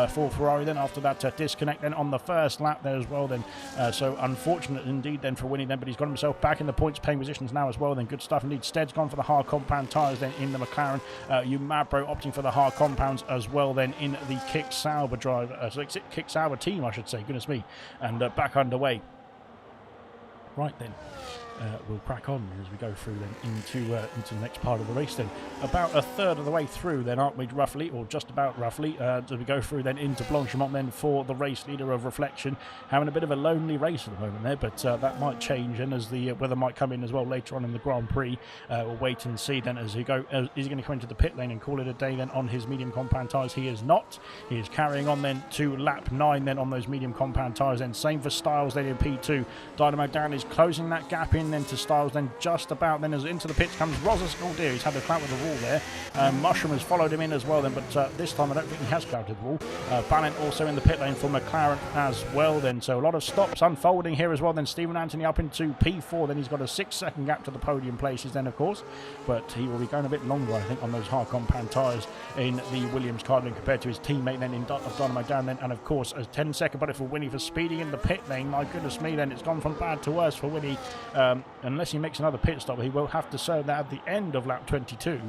for Ferrari then after that disconnect then on the first lap there as well then. So unfortunate indeed then for Winnie then, but he's got himself back in the points paying positions now as well then. Good stuff indeed. Stead's gone for the hard compound tyres then in the McLaren. Umabro opting for the hard compounds as well then in the Kick Sauber driver, Kick Sauber team I should say, goodness me, and back underway. Right then. We'll crack on as we go through then into the next part of the race then. About a third of the way through then, aren't we, roughly, or just about roughly, as we go through then into Blanchimont then for the race leader of Reflection. Having a bit of a lonely race at the moment there, but that might change, and as the weather might come in as well later on in the Grand Prix. We'll wait and see then as he go. Is he going to come into the pit lane and call it a day then on his medium compound tyres? He is not. He is carrying on then to lap 9 then on those medium compound tyres then. Same for Styles then in P2. Dynamo Dan is closing that gap in in then to Styles, then just about then as into the pits comes Rosas. Oh dear, he's had a clout with the wall there. Mushroom has followed him in as well then, but this time I don't think he has clouted the wall. Ballint also in the pit lane for McLaren as well then, so a lot of stops unfolding here as well then. Stephen Anthony up into P4, then he's got a 6-second gap to the podium places then, of course, but he will be going a bit longer, I think, on those hard compound tyres in the Williams car then compared to his teammate then in Dynamo Dan then, and of course a 10-second buddy for Winnie for speeding in the pit lane. My goodness me, then it's gone from bad to worse for Winnie. Unless he makes another pit stop, he will have to serve that at the end of lap 22,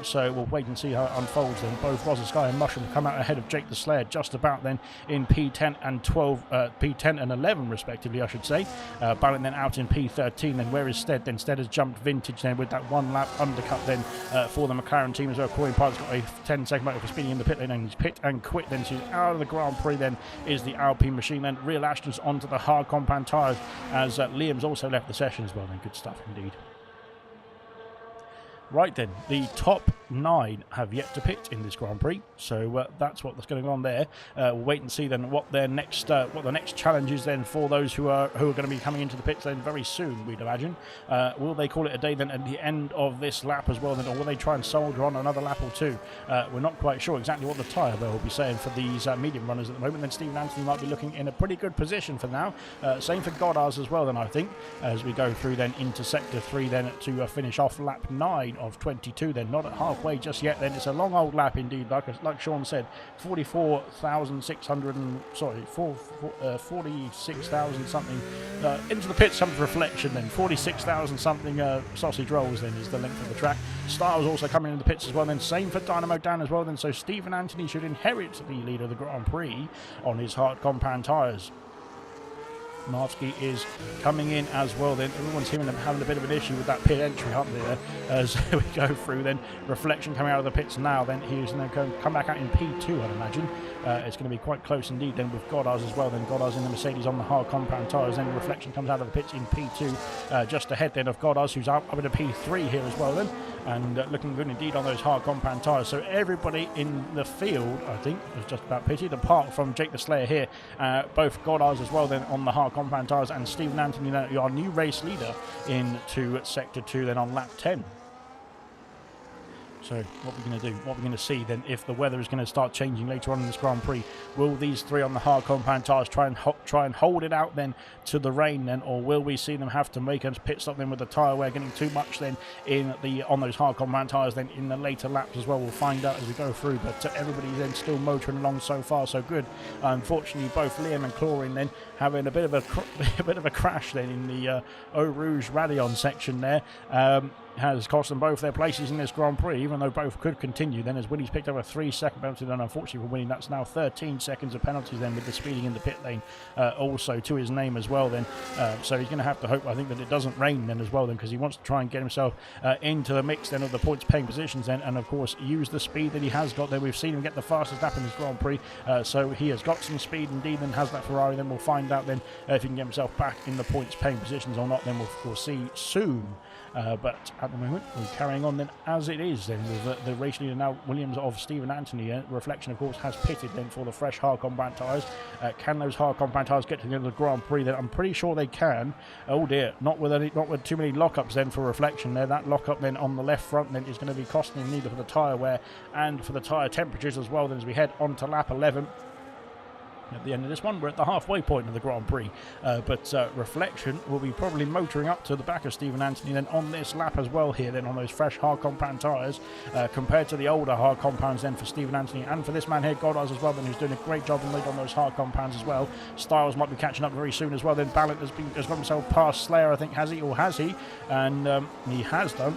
so we'll wait and see how it unfolds then. Both Rosa Sky and Mushroom come out ahead of Jake the Slayer just about then in P10 and 12, P10 and 11 respectively, I should say. Ballint then out in P13 then. Where is Stead then? Stead has jumped Vintage then with that 1 lap undercut then for the McLaren team as well. Corey Pine's got a 10-second motor for speeding in the pit lane, and he's pit and quit then, so he's out of the Grand Prix then is the Alpine machine then. Real Ashton's onto the hard compound tyres as Liam's also left the session as well then. Good stuff indeed. Right then, the top 9 have yet to pit in this Grand Prix, so that's what's going on there. We'll wait and see then what their next, what the next challenge is then for those who are going to be coming into the pits then very soon, we'd imagine. Will they call it a day then at the end of this lap as well then, or will they try and soldier on another lap or two? We're not quite sure exactly what the tyre they will be saying for these medium runners at the moment. Then Stephen Anthony might be looking in a pretty good position for now. Same for Goddard's as well then, I think, as we go through then into sector 3 then to finish off lap 9 of 22 then. Not at halfway just yet then. It's a long old lap indeed, like Sean said. 46,000 something into the pits comes Reflection then. 46,000 something sausage rolls then is the length of the track. Styles also coming in the pits as well then. Same for Dynamo Dan as well then, so Stephen Anthony should inherit the lead of the Grand Prix on his hard compound tyres. Martsky is coming in as well then. Everyone's having a bit of an issue with that pit entry, aren't they, there, as we go through then. Reflection coming out of the pits now then. He's going to come back out in P2, I'd imagine. It's going to be quite close indeed then with Goddard's as well then. Goddard's in the Mercedes on the hard compound tyres. Then Reflection comes out of the pits in P2, just ahead then of Goddard's, who's up into P3 here as well then, and looking good indeed on those hard compound tyres. So everybody in the field, I think, is just about pitted, apart from Jake the Slayer here. Both Goddard's as well then on the hard compound tyres, and Stephen Anthony, our new race leader, into sector 2 then on lap 10. So what we're going to do, what we're going to see then, if the weather is going to start changing later on in this Grand Prix, will these 3 on the hard compound tyres try and hold it out then to the rain then, or will we see them have to make a pit stop then with the tyre wear getting too much then on those hard compound tyres then in the later laps as well? We'll find out as we go through, but everybody's then still motoring along so far so good. Unfortunately, both Liam and Chlorine then having a bit of a crash then in the Eau Rouge Radion section there. Has cost them both their places in this Grand Prix, even though both could continue then, as Winnie's picked up a 3-second penalty then. Unfortunately for Winnie, that's now 13 seconds of penalties then with the speeding in the pit lane also to his name as well then. So he's going to have to hope, I think, that it doesn't rain then as well then, because he wants to try and get himself into the mix then of the points paying positions then, and of course use the speed that he has got there. We've seen him get the fastest lap in this Grand Prix, so he has got some speed indeed and has that Ferrari. Then we'll find out then if he can get himself back in the points paying positions or not, then we'll see soon. But at the moment, we're carrying on then as it is then with the race leader now, Williams of Stephen Anthony. Reflection, of course, has pitted then for the fresh hard compound tyres. Can those hard compound tyres get to the end of the Grand Prix then? I'm pretty sure they can. Oh dear, not with too many lockups then for Reflection there. That lockup then on the left front then is going to be costing him neither for the tyre wear and for the tyre temperatures as well then, as we head on to lap 11. At the end of this one, we're at the halfway point of the Grand Prix, but Reflection will be probably motoring up to the back of Stephen Anthony then on this lap as well here then on those fresh hard compound tyres, compared to the older hard compounds then for Stephen Anthony and for this man here, Goddard's as well then, who's doing a great job in lead on those hard compounds as well. Styles might be catching up very soon as well then. Ballint has got himself past Slayer, I think, has he? And he has done.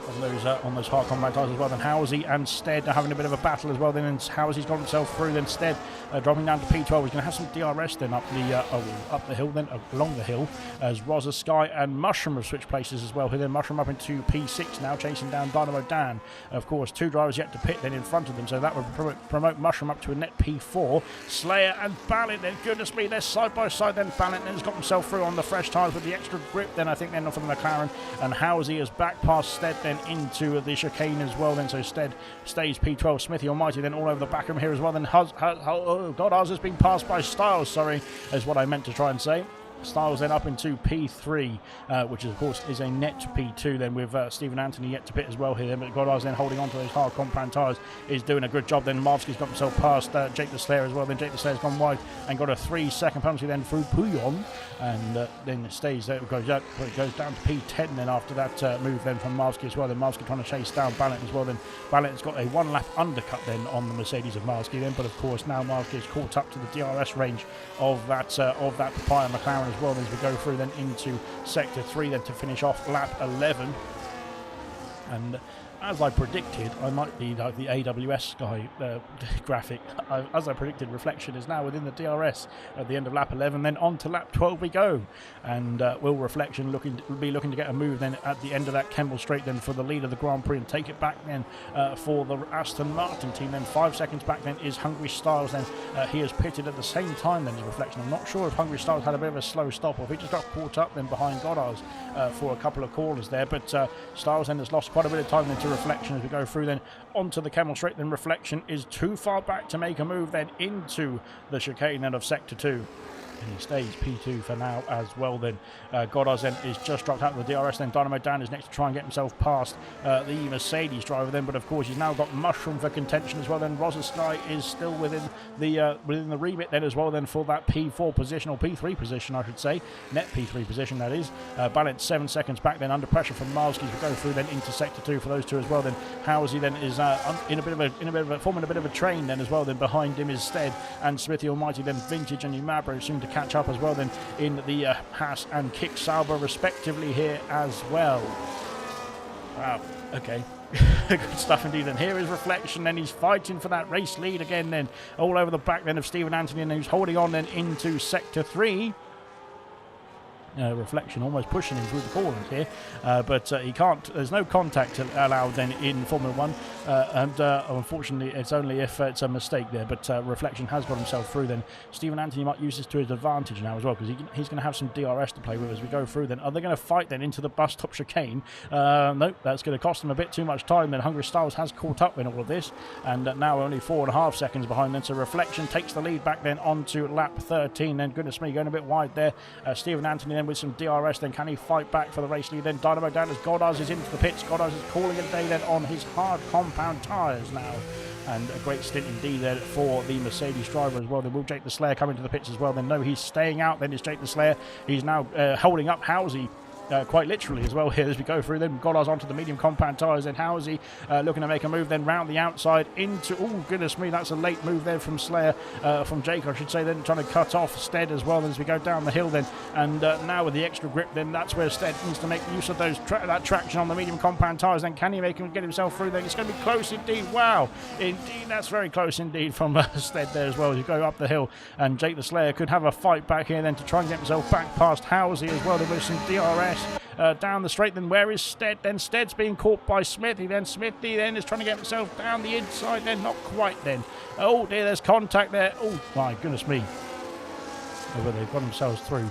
On those hard compound tyres as well. Then Housie and Stead are having a bit of a battle as well. Then and Housie's got himself through. Then Stead dropping down to P12. He's going to have some DRS then up the hill, then along the hill, as Rosa Sky and Mushroom have switched places as well. Then Mushroom up into P6 now, chasing down Dynamo Dan. Of course, 2 drivers yet to pit then in front of them, so that would promote Mushroom up to a net P4. Slayer and Ballint then, goodness me, they're side by side. Then Ballint then has got himself through on the fresh tyres with the extra grip. Then I think then for the McLaren, and Housie is back past Stead then into the chicane as well then, so Stead stays P12. Smithy Almighty then all over the back of him here as well. Then Goddard's has been passed by Styles, sorry, is what I meant to try and say. Styles then up into P3, which of course is a net P2 then, with Stephen Anthony yet to pit as well here. But Goddard's then holding on to those hard compound tyres, is doing a good job. Then Marvsky's got himself past Jake the Slayer as well. Then Jake the Slayer's gone wide and got a 3-second penalty then through Pouillon, and then it stays there. It goes down to P10 then after that move then from Marvsky as well. Then Marvsky trying to chase down Ballant as well. Then Ballant's got a 1-lap undercut then on the Mercedes of Marvsky then, but of course now Marvsky is caught up to the DRS range of that Papaya McLaren as well, as we go through then into sector 3 then to finish off lap 11. And as I predicted, I might be like the AWS guy graphic. As I predicted, Reflection is now within the DRS at the end of lap 11. Then on to lap 12 we go, and will Reflection be looking to get a move then at the end of that Kemble Straight then for the lead of the Grand Prix and take it back then for the Aston Martin team. Then 5 seconds back then is Hungry Styles. Then he has pitted at the same time then as Reflection. I'm not sure if Hungry Styles had a bit of a slow stop or if he just got caught up then behind Goddard's for a couple of corners there, but Styles then has lost quite a bit of time then to Reflection as we go through then onto the Kemmel Straight. Then Reflection is too far back to make a move then into the chicane then of sector 2. And he stays P2 for now as well then. Goddard then is just dropped out of the DRS. Then Dynamo Dan is next to try and get himself past the Mercedes driver then, but of course he's now got Mushroom for contention as well. Then Rosasky is still within the remit then as well then for that P4 position, or P3 position I should say, net P3 position that is. Ballant 7 seconds back then under pressure from Marvsky as we go through then into sector 2 for those two as well. Then Housie then is forming a bit of a train then as well. Then behind him is Stead and Smithy Almighty, then Vintage and Umabro soon to catch up as well then in the Haas and Kick Sauber respectively here as well. Wow, okay. Good stuff indeed. And here is Reflection, and he's fighting for that race lead again then all over the back then of Stephen Anthony, and who's holding on then into sector 3. Reflection almost pushing him through the corners here, but he can't. There's no contact allowed then in Formula 1, and unfortunately it's only if it's a mistake there, but Reflection has got himself through. Then Stephen Anthony might use this to his advantage now as well, because he's going to have some DRS to play with as we go through. Then are they going to fight then into the bus stop chicane? Nope, that's going to cost them a bit too much time. Then Hungry Styles has caught up in all of this, and now only 4.5 seconds behind then, so Reflection takes the lead back then onto lap 13. Then goodness me, going a bit wide there. Stephen Anthony then with some DRS, then can he fight back for the race lead? Then Dynamo Dan as Goddard is into the pits. Goddard is calling it a day then on his hard compound tyres now, and a great stint indeed there for the Mercedes driver as well. Then will Jake the Slayer come into the pits as well? Then no, he's staying out. Then is Jake the Slayer. He's now holding up Housie. Quite literally as well here as we go through. Then Goddard's onto the medium compound tyres. Then Housie looking to make a move then round the outside into, oh goodness me, that's a late move there from Slayer, from Jake I should say, then trying to cut off Stead as well as we go down the hill then. And now with the extra grip then, that's where Stead needs to make use of those that traction on the medium compound tyres. Then can he make him get himself through? Then it's going to be close indeed. Wow, indeed that's very close indeed from Stead there as well as you go up the hill. And Jake the Slayer could have a fight back here then to try and get himself back past Housie as well. There was some DRS down the straight. Then where is Stead? Then Stead's being caught by Smithy. Then Smithy then is trying to get himself down the inside. Then not quite then. Oh dear, there's contact there. Oh my goodness me. Oh, well, they've got themselves through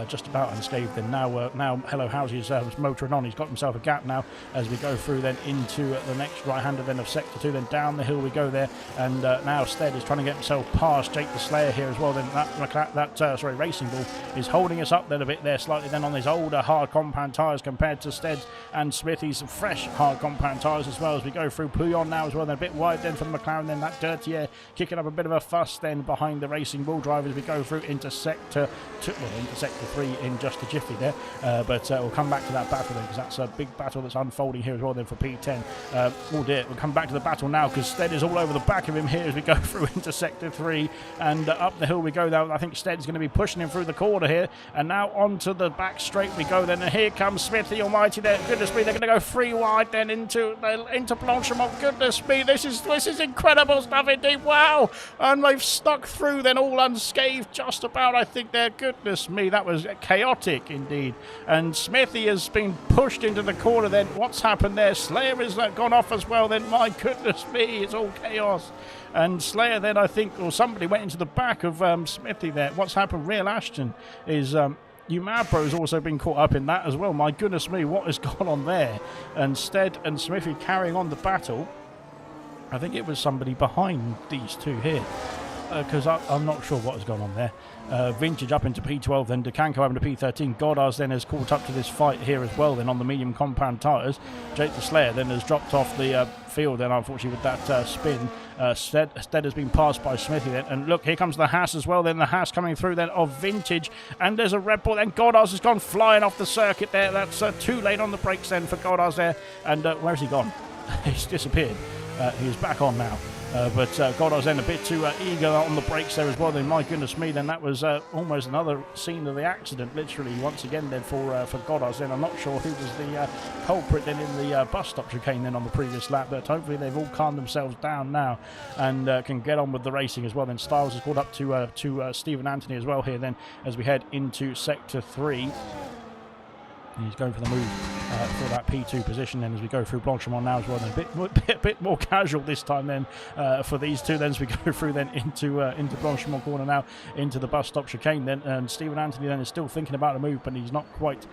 just about unscathed. Then now Hello Housie is motoring on. He's got himself a gap now as we go through then into the next right-hander then of sector 2. Then down the hill we go there, and now Stead is trying to get himself past Jake the Slayer here as well. Then that Racing Bull is holding us up then a bit there slightly then on his older hard compound tyres compared to Stead's and Smithy's fresh hard compound tyres as well as we go through Pouillon now as well. Then a bit wide then from the McLaren. Then that Dirty Air kicking up a bit of a fuss then behind the Racing Bull driver as we go through into sector 2, into sector 3 in just a jiffy there, but we'll come back to that battle then, because that's a big battle that's unfolding here as well then for P10. Oh dear, we'll come back to the battle now because Stead is all over the back of him here as we go through into sector 3, and up the hill we go now. I think Stead's going to be pushing him through the corner here, and now onto the back straight we go then, and here comes Smithy Almighty there. Goodness me, they're going to go 3 wide then into Blanchimont. Goodness me, this is incredible stuff indeed. Wow, and they've stuck through then all unscathed just about, I think there. Goodness me, that was chaotic indeed. And Smithy has been pushed into the corner then. What's happened there? Slayer has gone off as well then. My goodness me, it's all chaos. And Slayer then, I think, or somebody went into the back of Smithy there. What's happened? Real Ashton is Umabro has also been caught up in that as well. My goodness me, what has gone on there? And Stead and Smithy carrying on the battle. I think it was somebody behind these two here, because I'm not sure what has gone on there. Vintage up into P12, then Decanco up into P13. Goddard's then has caught up to this fight here as well, then on the medium compound tyres. Jake the Slayer then has dropped off the field, then unfortunately with that spin. Stead has been passed by Smithy then, and look, here comes the Haas as well, then the Haas coming through then of Vintage, and there's a Red Bull, then Goddard's has gone flying off the circuit there. That's too late on the brakes then for Goddard's there, and where's he gone? He's disappeared. He's back on now. But Goddard's then a bit too eager on the brakes there as well. Then, my goodness me, then that was almost another scene of the accident, literally, once again then for Goddard's. Then I'm not sure who was the culprit then in the bus stop chicane then on the previous lap, but hopefully they've all calmed themselves down now and can get on with the racing as well. Then Styles has caught up to Stephen Anthony as well here then as we head into Sector 3. He's going for the move for that P2 position then as we go through Blanchimont now as well. Then a bit more casual this time then for these two then as we go through then into Blanchimont corner now into the bus stop chicane then, and Stephen Anthony then is still thinking about a move, but he's not quite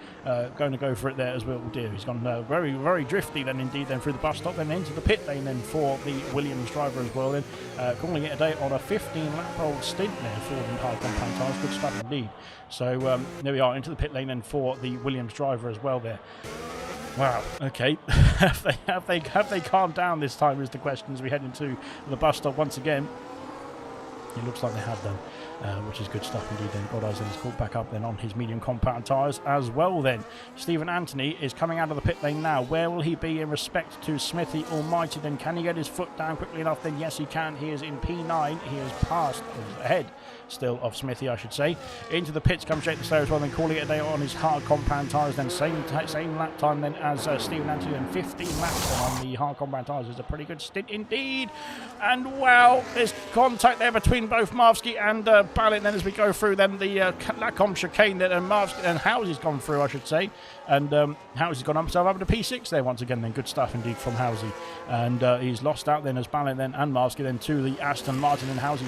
going to go for it there as well. He's gone very, very drifty then indeed then through the bus stop, then into the pit lane then for the Williams driver as well then, calling it a day on a 15 lap old stint there for the hard compound tyres. Good stuff indeed. So there we are into the pit lane then for the Williams driver as well there. Wow, okay. have they calmed down this time is the question as we head into the bus stop once again. It looks like they have done, which is good stuff indeed then. Goddard's then is caught back up then on his medium compound tyres as well then. Stephen Anthony is coming out of the pit lane now. Where will he be in respect to Smithy Almighty then? Can he get his foot down quickly enough then? Yes, he can. He is in P9. He is past, ahead still of Smithy, I should say. Into the pits comes Jake the Slayer as well, then calling it a day on his hard compound tyres, then same lap time then as Stephen Anthony, then 15 laps then on the hard compound tyres. Is a pretty good stint indeed. And wow, there's contact there between both Marvsky and Ballot then as we go through then the Lacombe chicane then, and Marvsky and Housy's gone through, I should say. And Housy's gone himself up to P6 there once again then. Good stuff indeed from Housy. And he's lost out then as Ballot then and Marvsky then to the Aston Martin, and Housy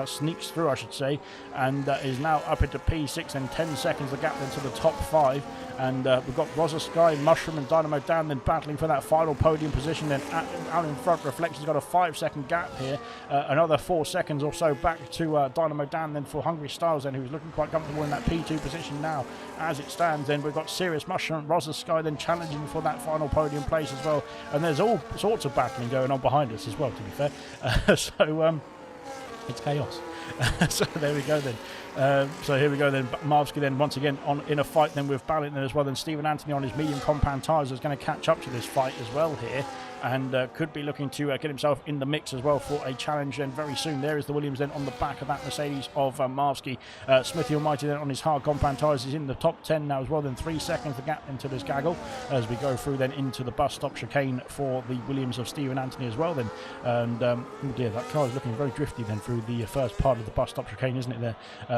sneaks through, I should say, and is now up into P6 and 10 seconds the gap then to the top 5. And we've got Rosa Sky, Mushroom and Dynamo Dan then battling for that final podium position. Then out in front, Reflection's got a 5-second gap here. Another 4 seconds or so back to Dynamo Dan then for Hungry Styles then, who's looking quite comfortable in that P2 position now as it stands. Then we've got Serious Mushroom and Rosa Sky then challenging for that final podium place as well. And there's all sorts of battling going on behind us as well, to be fair. So it's chaos. So there we go then. So here we go then. Marvsky then once again in a fight then with Ballot then as well. Then Stephen Anthony on his medium compound tyres is going to catch up to this fight as well here, and could be looking to get himself in the mix as well for a challenge then very soon. There is the Williams then on the back of that Mercedes of Marvsky. Smithy Almighty then on his hard compound tyres is in the top 10 now as well. Then 3 seconds the gap into this gaggle as we go through then into the bus stop chicane for the Williams of Stephen Anthony as well then. And oh dear, that car is looking very drifty then through the first part of the bus stop chicane, isn't it there?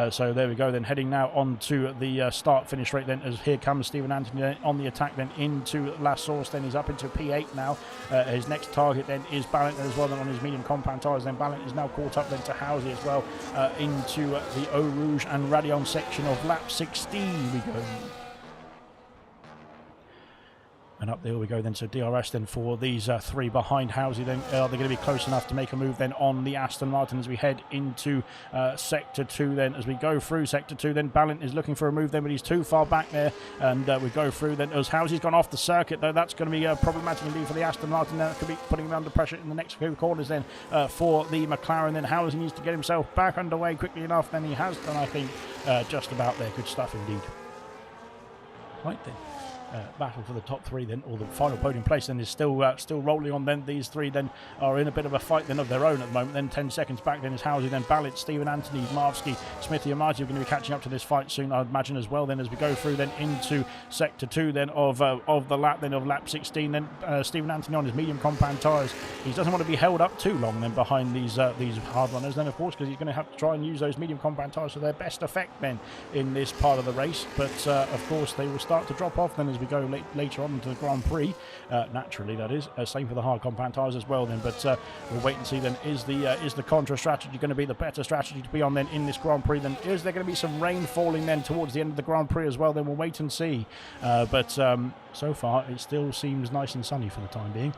So there we go then, heading now on to the start finish rate then, as here comes Stephen Anthony then on the attack then into La Source. Then he's up into P8 now. His next target then is Ballot as well then on his medium compound tyres. Then Ballot is now caught up then to Housy as well into the Eau Rouge and Radion section of lap 16 we go. And up there we go then, so DRS then for these 3 behind Housy then. Are they going to be close enough to make a move then on the Aston Martin as we head into Sector 2 then? As we go through Sector 2 then, Ballot is looking for a move then, but he's too far back there. And we go through then, as Housy's gone off the circuit though, that's going to be problematic indeed for the Aston Martin. That could be putting him under pressure in the next few corners then for the McLaren. Then Housy needs to get himself back underway quickly enough. Then he has done, I think, just about there. Good stuff indeed. Right then. Battle for the top 3 then, or the final podium place then is still rolling on then. These 3 then are in a bit of a fight then of their own at the moment. Then 10 seconds back then is Housy, then Ballot, Stephen Anthony, Marvsky, Smithy and Marty are going to be catching up to this fight soon, I'd imagine as well then, as we go through then into Sector 2 then of the lap then of lap 16 then. Stephen Anthony on his medium compound tyres, he doesn't want to be held up too long then behind these hard runners then, of course, because he's going to have to try and use those medium compound tyres to their best effect then in this part of the race. But of course they will start to drop off then as as we go later on into the Grand Prix. Naturally, that is. Same for the hard compound tyres as well then, but we'll wait and see then. Is the Contra strategy going to be the better strategy to be on then in this Grand Prix? Then is there going to be some rain falling then towards the end of the Grand Prix as well? Then we'll wait and see. But so far it still seems nice and sunny for the time being,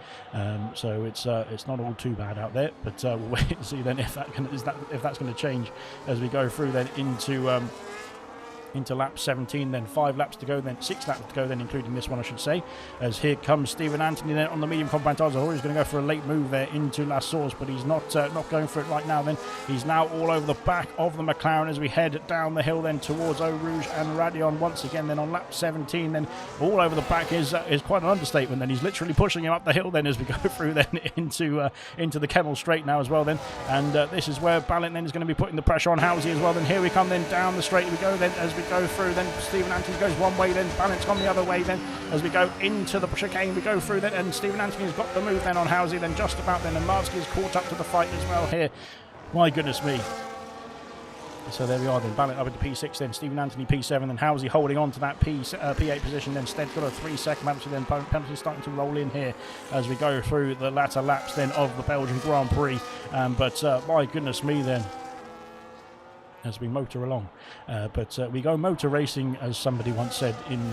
so it's not all too bad out there. But we'll wait and see then if that's going to change as we go through then into lap 17, then 5 laps to go, then 6 laps to go, then including this one I should say, as here comes Stephen Anthony then on the medium compound tyres. I thought he was going to go for a late move there into La Source, but he's not going for it right now then. He's now all over the back of the McLaren as we head down the hill then towards Eau Rouge and Radion once again then on lap 17. Then all over the back is quite an understatement then. He's literally pushing him up the hill then as we go through then into the Kemmel Straight now as well then, and this is where Ballant then is going to be putting the pressure on Housey as well. Then here we come then down the straight we go then as we go through. Then Stephen Anthony goes one way, then Ballant's gone the other way. Then as we go into the chicane, we go through then, and Stephen Anthony's got the move then on Housey, then just about then, and Marsky is caught up to the fight as well here. My goodness me. So there we are then, Ballant up into P6, then Stephen Anthony P7, then Housey holding on to that P8 position, then Stead's got a 3-second penalty, then penalty starting to roll in here as we go through the latter laps then of the Belgian Grand Prix. But my goodness me then, as we motor along, but we go motor racing, as somebody once said in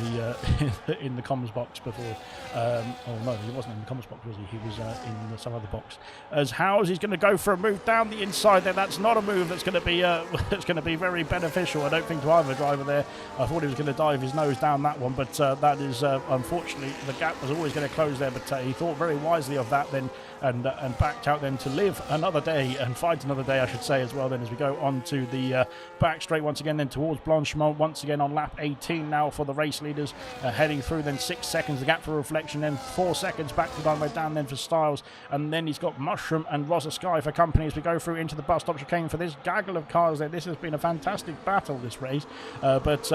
the comms box before. Oh no, he wasn't in the comms box, was he? He was in some other box. As Housey's going to go for a move down the inside there. That's not a move that's going to be that's going to be very beneficial, I don't think, to either driver there. I thought he was going to dive his nose down that one, but that is unfortunately the gap was always going to close there. But he thought very wisely of that then, and backed out then to live another day and fight another day, I should say, as well. Then as we go on to the back straight once again then towards Blanchemont once again on lap 18 now for the race leaders, heading through then 6 seconds the gap for Reflection, then 4 seconds back to Dunway down then for Styles, and then he's got Mushroom and Rosa Sky for company as we go through into the bus stop chicane for this gaggle of cars there. This has been a fantastic battle, this race, but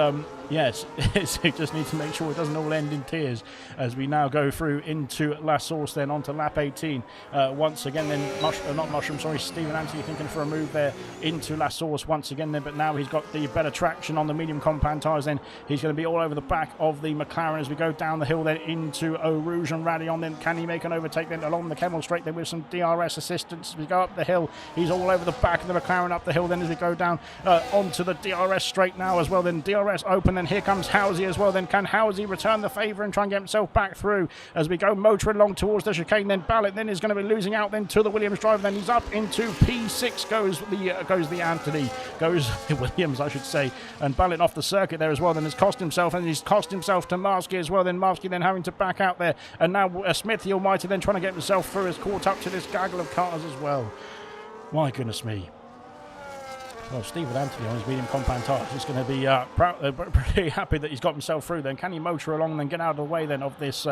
yes, it just needs to make sure it doesn't all end in tears as we now go through into La Source then onto lap 18 once again then Stephen Anthony thinking for a move there into La Source once again then, but now he's got the better traction on the medium compound tyres. Then he's going to be all over the back of the McLaren as we go down the hill then into Eau Rouge and Radion. Then can he make an overtake then along the Kemmel Straight then with some DRS assistance as we go up the hill? He's all over the back of the McLaren up the hill then as we go down onto the DRS straight now as well. Then DRS open, then here comes Housey as well. Then can Housey return the favour and try and get himself back through as we go motoring along towards the chicane? Then Ballant then is going to be losing out then to the Williams driver. Then he's up into P6 goes the Anthony, goes Williams I should say, and Ballant off the circuit there as well. Then has cost himself, and he's cost himself to Marsky as well. Then Marsky then having to back out there, and now Smith the Almighty then trying to get himself through, is caught up to this gaggle of cars as well. My goodness me. Well, Stephen Anthony on his medium compound tyres is going to be pretty happy that he's got himself through. Then can he motor along and then get out of the way then of this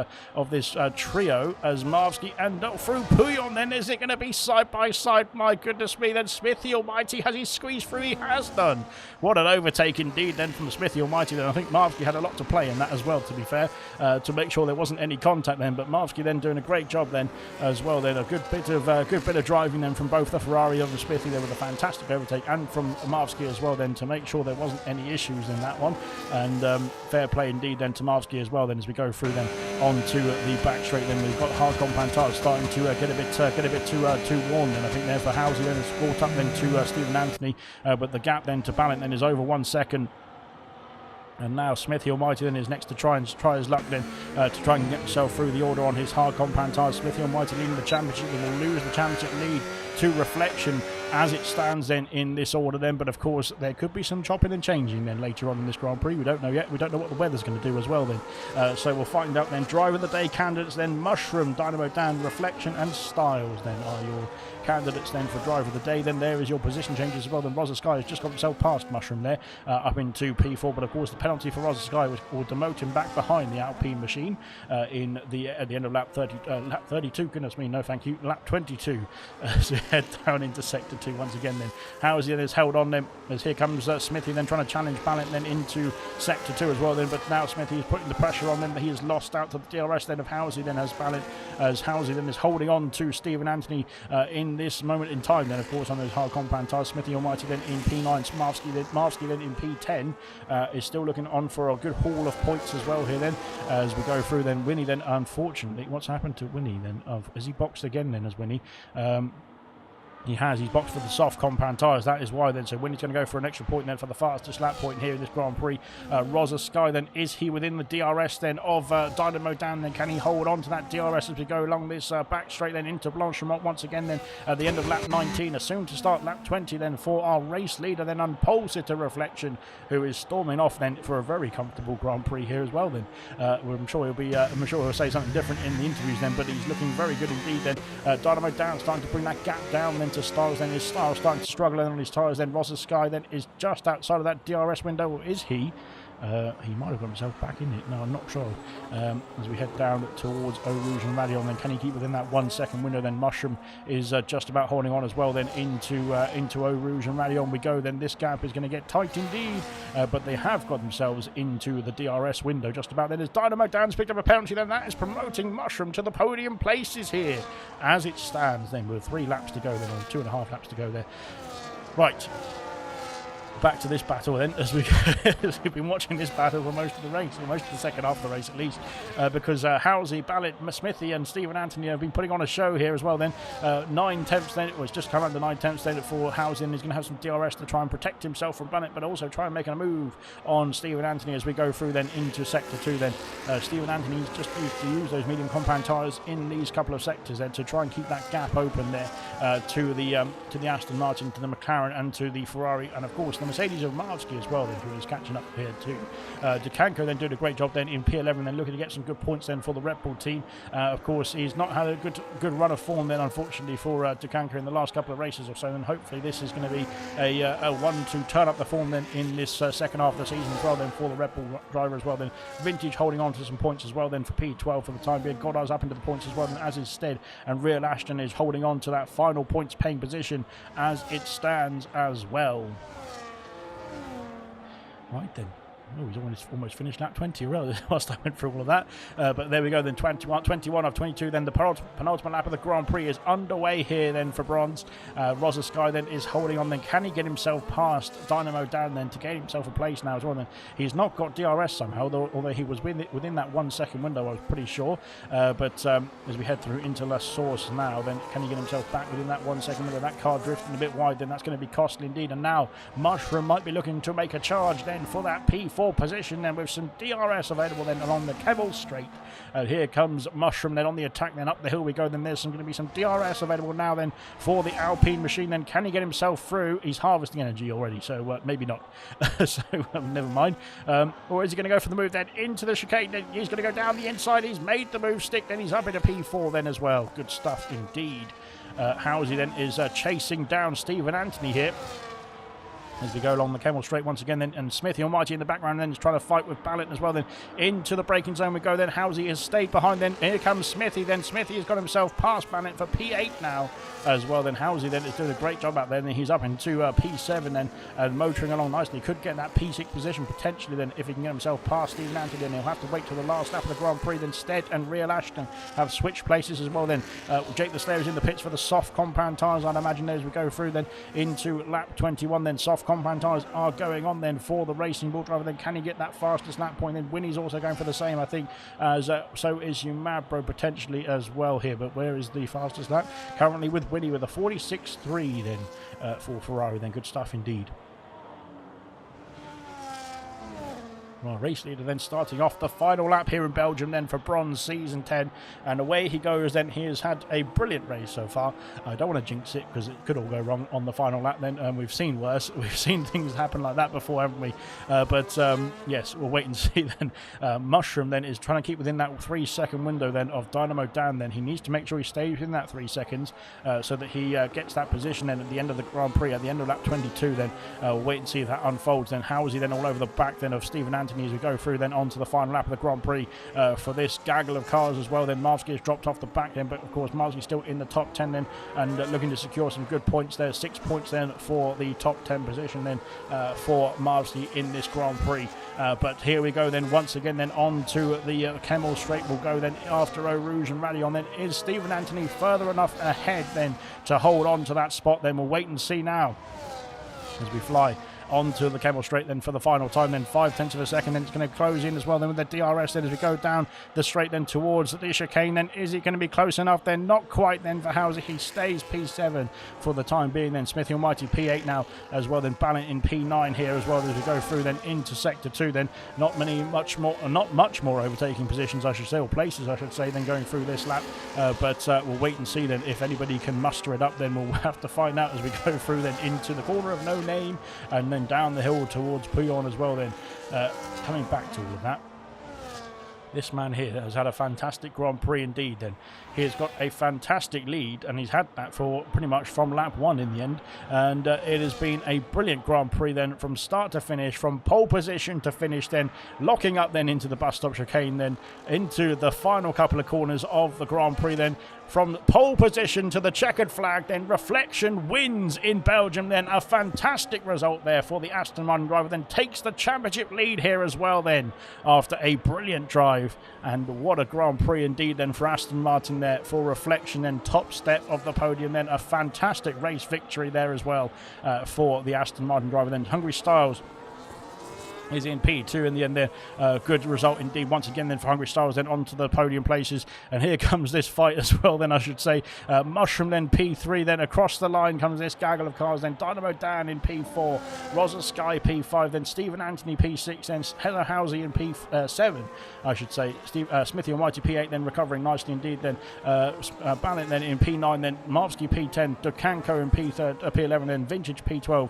trio as Marsky and through Pouillon? Then is it going to be side by side? My goodness me! Then Smith the Almighty, has he squeezed through? He has done. What an overtake indeed then from Smith the Almighty. Then I think Marsky had a lot to play in that as well, to be fair, to make sure there wasn't any contact then. But Marsky then doing a great job then as well. Then a good bit of driving then from both the Ferrari of the Smithy there with a fantastic overtake, and from Marsky as well then to make sure there wasn't any issues in that one. And fair play indeed then to Marsky as well then as we go through then onto the back straight. Then we've got hard compound tyres starting to get a bit too worn then, I think, there for Housey. Then it's brought up then to Stephen Anthony, but the gap then to Ballant then is over 1 second. And now Smith the Almighty then is next to try his luck then to try and get himself through the order on his hard compound tyres. Smith the Almighty leading the championship, and will lose the championship lead to Reflection as it stands then in this order then. But of course there could be some chopping and changing then later on in this Grand Prix. We don't know yet. We don't know what the weather's going to do as well then. So we'll find out then. Driver of the day candidates then: Mushroom, Dynamo Dan, Reflection and Styles then are your candidates then for driver of the day. Then there is your position changes as well. Then Rosa Sky has just got himself past Mushroom there, up into P4, but of course the penalty for Rosa Sky will demote him back behind the Alpine machine at the end of lap 32. Goodness me, no thank you. Lap 22 as we head down into sector 2 once again. Then Housey has held on then as here comes Smithy then trying to challenge Ballant then into sector 2 as well then, but now Smithy is putting the pressure on them. He has lost out to the DRS then of Housey then as Ballant, as Housey then is holding on to Stephen Anthony in this moment in time then, of course, on those hard compound tyres. Smithy Almighty then in P9, Marvsky then in P10 is still looking on for a good haul of points as well here then as we go through. Then Winnie then, unfortunately, what's happened to Winnie then? Has he boxed again then as Winnie? He has. He's boxed for the soft compound tyres. That is why then. So Winnie's going to go for an extra point then for the fastest lap point here in this Grand Prix. Rosa Sky then, is he within the DRS then of Dynamo Dan? Then can he hold on to that DRS as we go along this back straight then into Blanchimont once again then at the end of lap 19. Soon to start lap 20 then for our race leader then on pole sitter Reflection, who is storming off then for a very comfortable Grand Prix here as well then. I'm sure he'll say something different in the interviews then, but he's looking very good indeed then. Dynamo Dan starting to bring that gap down then to Styles then. His Styles starting to struggle on his tyres then. Rosa Sky then is just outside of that DRS window, or is he? He might have got himself back in it. No, I'm not sure. As we head down towards Eau Rouge and Radion, then can he keep within that 1 second window? Then Mushroom is just about holding on as well. Then into Eau Rouge and Radion we go. Then this gap is going to get tight indeed, but they have got themselves into the DRS window just about. Then as Dynamo Dan's picked up a penalty, then that is promoting Mushroom to the podium places here as it stands. Then with 3 laps to go, then or 2.5 laps to go there. Right. Back to this battle then, as we've been watching this battle for most of the race, or most of the second half of the race at least, because Housie, Ballett, Smithy and Stephen Anthony have been putting on a show here as well then. 9/10 then, it was just come under 9/10 then for Housie, and he's going to have some DRS to try and protect himself from Ballett, but also try and make a move on Stephen Anthony as we go through then into sector 2 then. Stephen Anthony's just used to use those medium compound tyres in these couple of sectors then to try and keep that gap open there to the Aston Martin, to the McLaren and to the Ferrari, and of course the Mercedes of Marvsky as well then, who is catching up here too. DeCanco then doing a great job then in P11, then looking to get some good points then for the Red Bull team. Of course, he's not had a good run of form then, unfortunately, for DeCanco in the last couple of races or so, and hopefully this is going to be a one to turn up the form then in this second half of the season as well then for the Red Bull driver as well then. Vintage holding on to some points as well then for P12 for the time being. Goddard's up into the points as well then, as is Stead, and Real Ashton is holding on to that final points paying position as it stands as well. Right then. Oh, he's almost finished lap 20 whilst I went through all of that. But there we go then, 21 of 22 then. The penultimate lap of the Grand Prix is underway here then for bronze. Rosa Sky then is holding on then. Can he get himself past Dynamo Dan then to gain himself a place now as well then? He's not got DRS somehow, although he was within that 1 second window, I was pretty sure. But as we head through into La Source now, then can he get himself back within that 1 second window? That car drifting a bit wide, then that's going to be costly indeed. And now Mushroom might be looking to make a charge then for that P4 position then, with some DRS available then along the Kevel Straight. Here comes Mushroom then on the attack, then up the hill we go. Then there's going to be some DRS available now then for the Alpine machine. Then can he get himself through? He's harvesting energy already, so maybe not. So never mind. Or is he going to go for the move then into the chicane? Then he's going to go down the inside. He's made the move stick. Then he's up into P4 then as well. Good stuff indeed. Housie then is chasing down Stephen Anthony here as we go along the Kemmel Straight once again then, and Smithy Almighty in the background then is trying to fight with Ballett as well then. Into the braking zone we go then. Housie has stayed behind then. Here comes Smithy then. Smithy has got himself past Ballett for P8 now as well then. Housie then is doing a great job out there, and he's up into P7 then and motoring along nicely. Could get that P6 position potentially then if he can get himself past Stephen Anthony. Then he'll have to wait till the last lap of the Grand Prix. Then Stead and Real Ashton have switched places as well then. Jake the Slayer is in the pits for the soft compound tyres, I'd imagine, there as we go through then into lap 21 then. Soft compound tyres are going on then for the Racing Bull driver. Then can he get that fastest lap point? Then Winnie's also going for the same, I think, as so is Umabro potentially as well here. But where is the fastest lap? Currently with Winnie with a 46.3 then for Ferrari. Then good stuff indeed. Well, race leader then starting off the final lap here in Belgium then for bronze season 10, and away he goes then. He has had a brilliant race so far. I don't want to jinx it because it could all go wrong on the final lap then. We've seen worse. We've seen things happen like that before, haven't we? But yes, we'll wait and see then. Mushroom then is trying to keep within that 3 second window then of Dynamo Dan. Then he needs to make sure he stays within that 3 seconds so that he gets that position then at the end of the Grand Prix, at the end of lap 22 then. We'll wait and see if that unfolds. Then Housie then all over the back then of Stephen Anthony as we go through then onto the final lap of the Grand Prix for this gaggle of cars as well. Then Marvsky has dropped off the back then, but of course Marvsky still in the top 10 then, and looking to secure some good points there. 6 points then for the top 10 position then for Marvsky in this Grand Prix. But here we go then once again then on to the Kemmel Straight. We'll go then after Eau Rouge and Rally on. Then is Stephen Anthony further enough ahead then to hold on to that spot? Then we'll wait and see now as we fly onto the Kemmel Straight then for the final time. Then 5/10 of a second. Then it's going to close in as well then with the DRS. Then as we go down the straight then towards the chicane. Then is it going to be close enough? Then not quite then for Hauser. He stays P7 for the time being. Then Smithy Almighty P8 now as well. Then Ballant in P9 here as well as we go through then into sector 2. Then not much more overtaking positions I should say, or places I should say, then going through this lap. But we'll wait and see then if anybody can muster it up. Then we'll have to find out as we go through then into the corner of No Name and then down the hill towards Pouillon as well. Then coming back to all of that, this man here has had a fantastic Grand Prix indeed. Then he has got a fantastic lead, and he's had that for pretty much from lap 1 in the end. And it has been a brilliant Grand Prix then from start to finish, from pole position to finish, then locking up then into the bus stop chicane, then into the final couple of corners of the Grand Prix. Then from pole position to the checkered flag, then Reflection wins in Belgium. Then a fantastic result there for the Aston Martin driver, then takes the championship lead here as well then after a brilliant drive. And what a Grand Prix indeed then for Aston Martin there for Reflection. Then top step of the podium, then a fantastic race victory there as well for the Aston Martin driver. Then Hungry Styles is in P2 in the end there. Good result indeed once again then for Hungry Styles, then onto the podium places. And here comes this fight as well then I should say. Mushroom then P3, then across the line comes this gaggle of cars. Then Dynamo Dan in P4, Rosa Sky P5, then Stephen Anthony P6, then Heather Housey in P7 I should say. Smithy Almighty P8 then recovering nicely indeed. Then Ballant then in P9, then Marvsky P10, Dukanko in P11, then Vintage P12,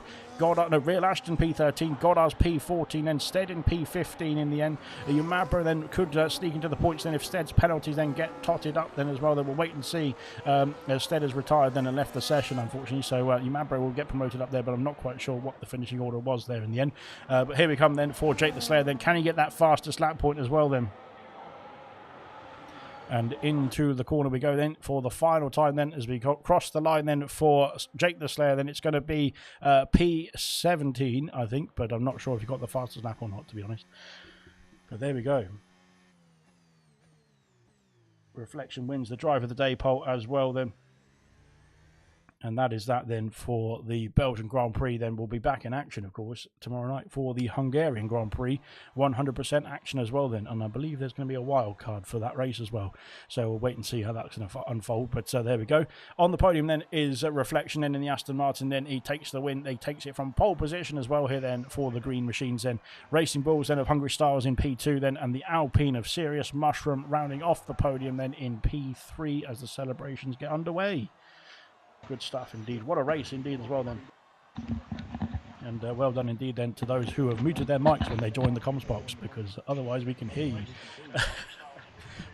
Real Ashton P13, Goddard's P14, then Stead in P15 in the end. Umabro then could sneak into the points then if Stead's penalties then get totted up then as well. Then we'll wait and see as Stead has retired then and left the session unfortunately. So Umabro will get promoted up there, but I'm not quite sure what the finishing order was there in the end. But here we come then for Jake the Slayer. Then can he get that fastest lap point as well then? And into the corner we go then for the final time then as we cross the line then for Jake the Slayer. Then it's going to be P17 I think, but I'm not sure if he got the fastest lap or not to be honest. But there we go. Reflection wins the drive of the day poll as well then. And that is that then for the Belgian Grand Prix. Then we'll be back in action, of course, tomorrow night for the Hungarian Grand Prix. 100% action as well then. And I believe there's going to be a wild card for that race as well. So we'll wait and see how that's going to unfold. But there we go. On the podium then is Reflection then in the Aston Martin. Then he takes the win. He takes it from pole position as well here then for the Green Machines. Then Racing Bulls then of Hungry Styles in P2 then. And the Alpine of Serious Mushroom rounding off the podium then in P3 as the celebrations get underway. Good stuff indeed. What a race indeed as well then. And well done indeed then to those who have muted their mics when they join the comms box, because otherwise we can hear you.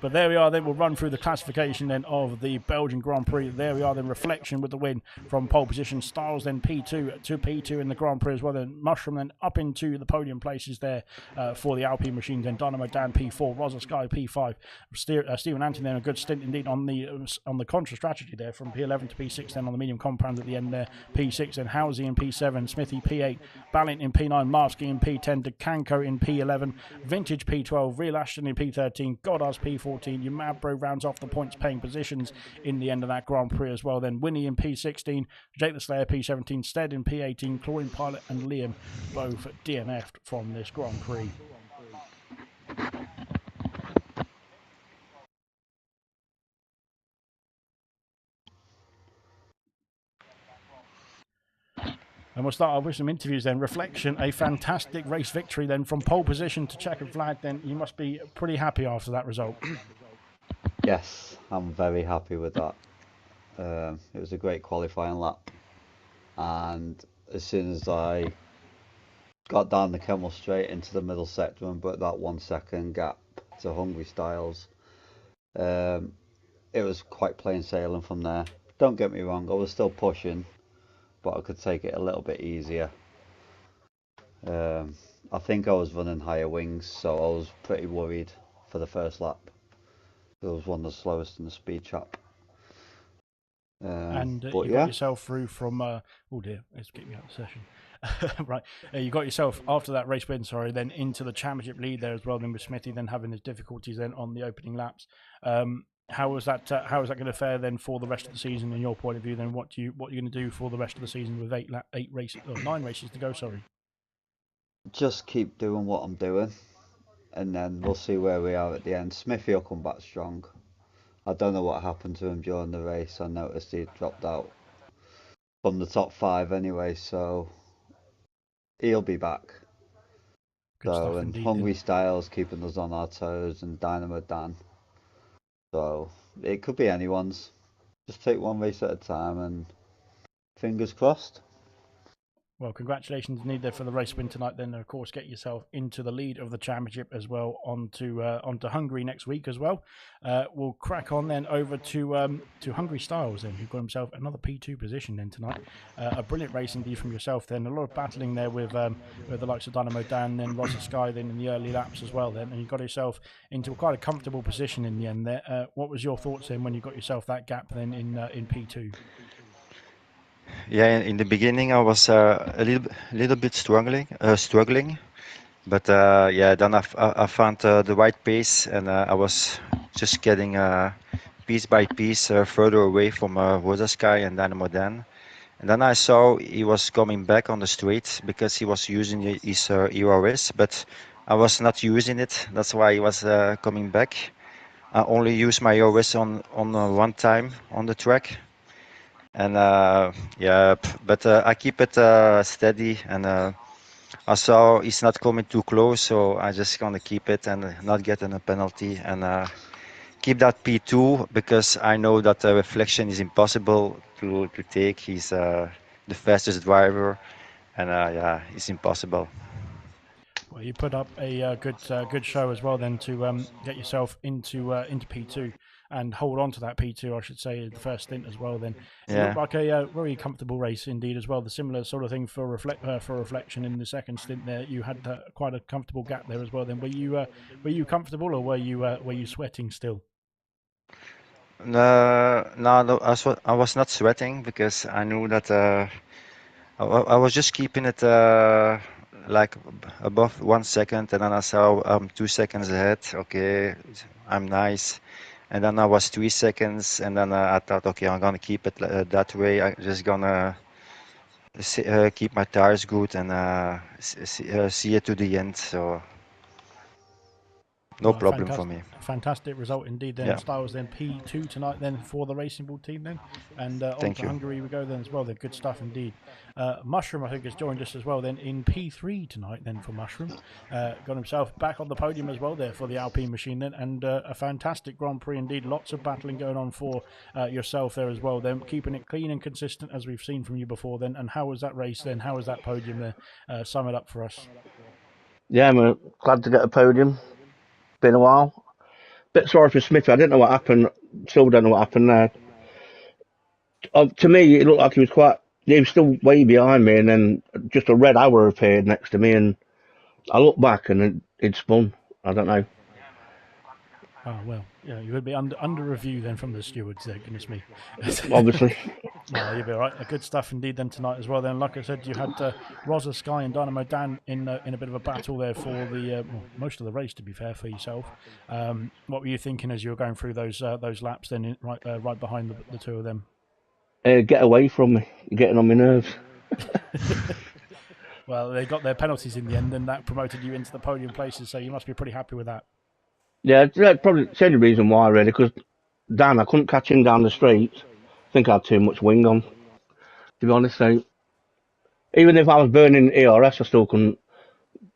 But there we are then. We'll run through the classification then of the Belgian Grand Prix. There we are then. Reflection with the win from pole position. Styles then P2 to P2 in the Grand Prix as well. Then Mushroom then up into the podium places there for the Alpine machines. Then Dynamo Dan P4, Rosa Sky P5. Stephen Anthony then a good stint indeed on the contra strategy there from P11 to P6. Then on the medium compound at the end there P6. Then Housey in P7, Smithy P8, Ballant in P9, Marsky in P10, Dukanko in P11, Vintage P12, Real Ashton in P13, Goddard's P14. Umabro rounds off the points paying positions in the end of that Grand Prix as well. Then Winnie in P16, Jake the Slayer P17, Stead in P18, Chlorine Pilot and Liam both DNF'd from this Grand Prix. And we'll start off with some interviews then. Reflection, a fantastic race victory then from pole position to checkered flag. Then you must be pretty happy after that result. Yes, I'm very happy with that. It was a great qualifying lap. And as soon as I got down the Kemmel Straight into the middle sector and broke that 1 second gap to Hungry Styles, it was quite plain sailing from there. Don't get me wrong, I was still pushing, but I could take it a little bit easier. I think I was running higher wings, so I was pretty worried for the first lap. It was one of the slowest in the speed trap. And you got yourself through from, oh dear, let's get you out of the session. Right, you got yourself after that race win, sorry, then into the championship lead there as well. Then with Smithy then having his difficulties then on the opening laps. How was that? How is that going to fare then for the rest of the season, in your point of view? Then what are you going to do for the rest of the season with 9 races to go? Sorry. Just keep doing what I'm doing, and then we'll see where we are at the end. Smithy will come back strong. I don't know what happened to him during the race. I noticed he dropped out from the top 5 anyway, so he'll be back. Good So, stuff and indeed. Then. Hungry Styles keeping us on our toes, and Dynamo Dan. So it could be anyone's. Just take one race at a time, and fingers crossed. Well, congratulations indeed there for the race win tonight. Then, of course, get yourself into the lead of the championship as well, onto Hungary next week as well. We'll crack on then over to Hungry Styles then, who got himself another P2 position then tonight. A brilliant race indeed from yourself then. A lot of battling there with the likes of Dynamo Dan, then Rosa Sky then in the early laps as well then, and you got yourself into quite a comfortable position in the end there. What was your thoughts then when you got yourself that gap then in P2? Yeah, in the beginning I was a little bit struggling, but yeah, then I found the right pace, and I was just getting piece by piece further away from Rosa Sky and Dynamo Dan. And then I saw he was coming back on the straight because he was using his ERS, but I was not using it. That's why he was coming back. I only use my ERS on one time on the track. And yeah, but I keep it steady, and I saw he's not coming too close, so I just gonna keep it and not getting a penalty, and keep that P2 because I know that reflection is impossible to take. He's the fastest driver, and yeah, it's impossible. Well, you put up a good show as well then to get yourself into P2 and hold on to that P2, I should say, the first stint as well. Then it looked Yeah. like a very comfortable race indeed as well. The similar sort of thing for reflection in the second stint there. You had quite a comfortable gap there as well. Then were you comfortable or were you sweating still? No, no, I was not sweating because I knew that I was just keeping it like above 1 second, and then I saw 2 seconds ahead. Okay, I'm nice. And then I was 3 seconds, and then I thought, okay, I'm gonna keep it that way. I'm just gonna keep my tires good and see it to the end. So no Well, problem for me. fantastic result indeed. Then Yeah, Styles then P2 tonight then for the Racing Bull team then, and on thank to you. Hungary we go then as well. Then good stuff indeed. Mushroom I think has joined us as well then in P3 tonight then for Mushroom. Got himself back on the podium as well there for the Alpine machine then, and a fantastic Grand Prix indeed. Lots of battling going on for yourself there as well. Then keeping it clean and consistent as we've seen from you before. Then, and how was that race then? How was that podium there? Sum it up for us. Yeah, I'm glad to get a podium. Been a while. Bit sorry for Smith. I didn't know what happened. Still don't know what happened there. To me, it looked like he was quite. He was still way behind me, and then just a red hour appeared next to me, and I looked back, and it spun. I don't know. Oh well, yeah, you would be under review then from the stewards there. Goodness me. Obviously, No, you'll be all right. Good stuff indeed then tonight as well. Then, like I said, you had Rosa Sky and Dynamo Dan in a bit of a battle there for the most of the race. To be fair for yourself, what were you thinking as you were going through those laps? Then right behind the two of them. get away from me. You're getting on my nerves. Well, they got their penalties in the end, and that promoted you into the podium places. So you must be pretty happy with that. Yeah, that's probably the only reason why, really, because Dan, I couldn't catch him down the street. I think I had too much wing on, to be honest. So even if I was burning ERS, I still couldn't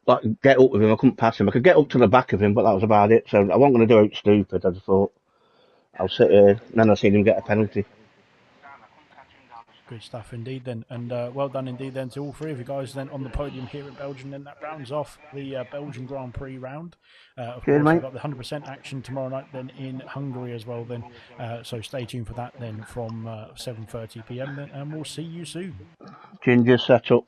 like get up with him. I couldn't pass him. I could get up to the back of him, but that was about it. So I wasn't going to do it stupid. I just thought I'll sit here. And then I seen him get a penalty. Good stuff indeed then, and well done indeed then to all three of you guys then on the podium here in Belgium. Then that rounds off the Belgian Grand Prix round. Of Cheers, course, we've mate. got the 100% action tomorrow night then in Hungary as well then. So stay tuned for that then from 7:30 p.m. then, and we'll see you soon. Ginger set up.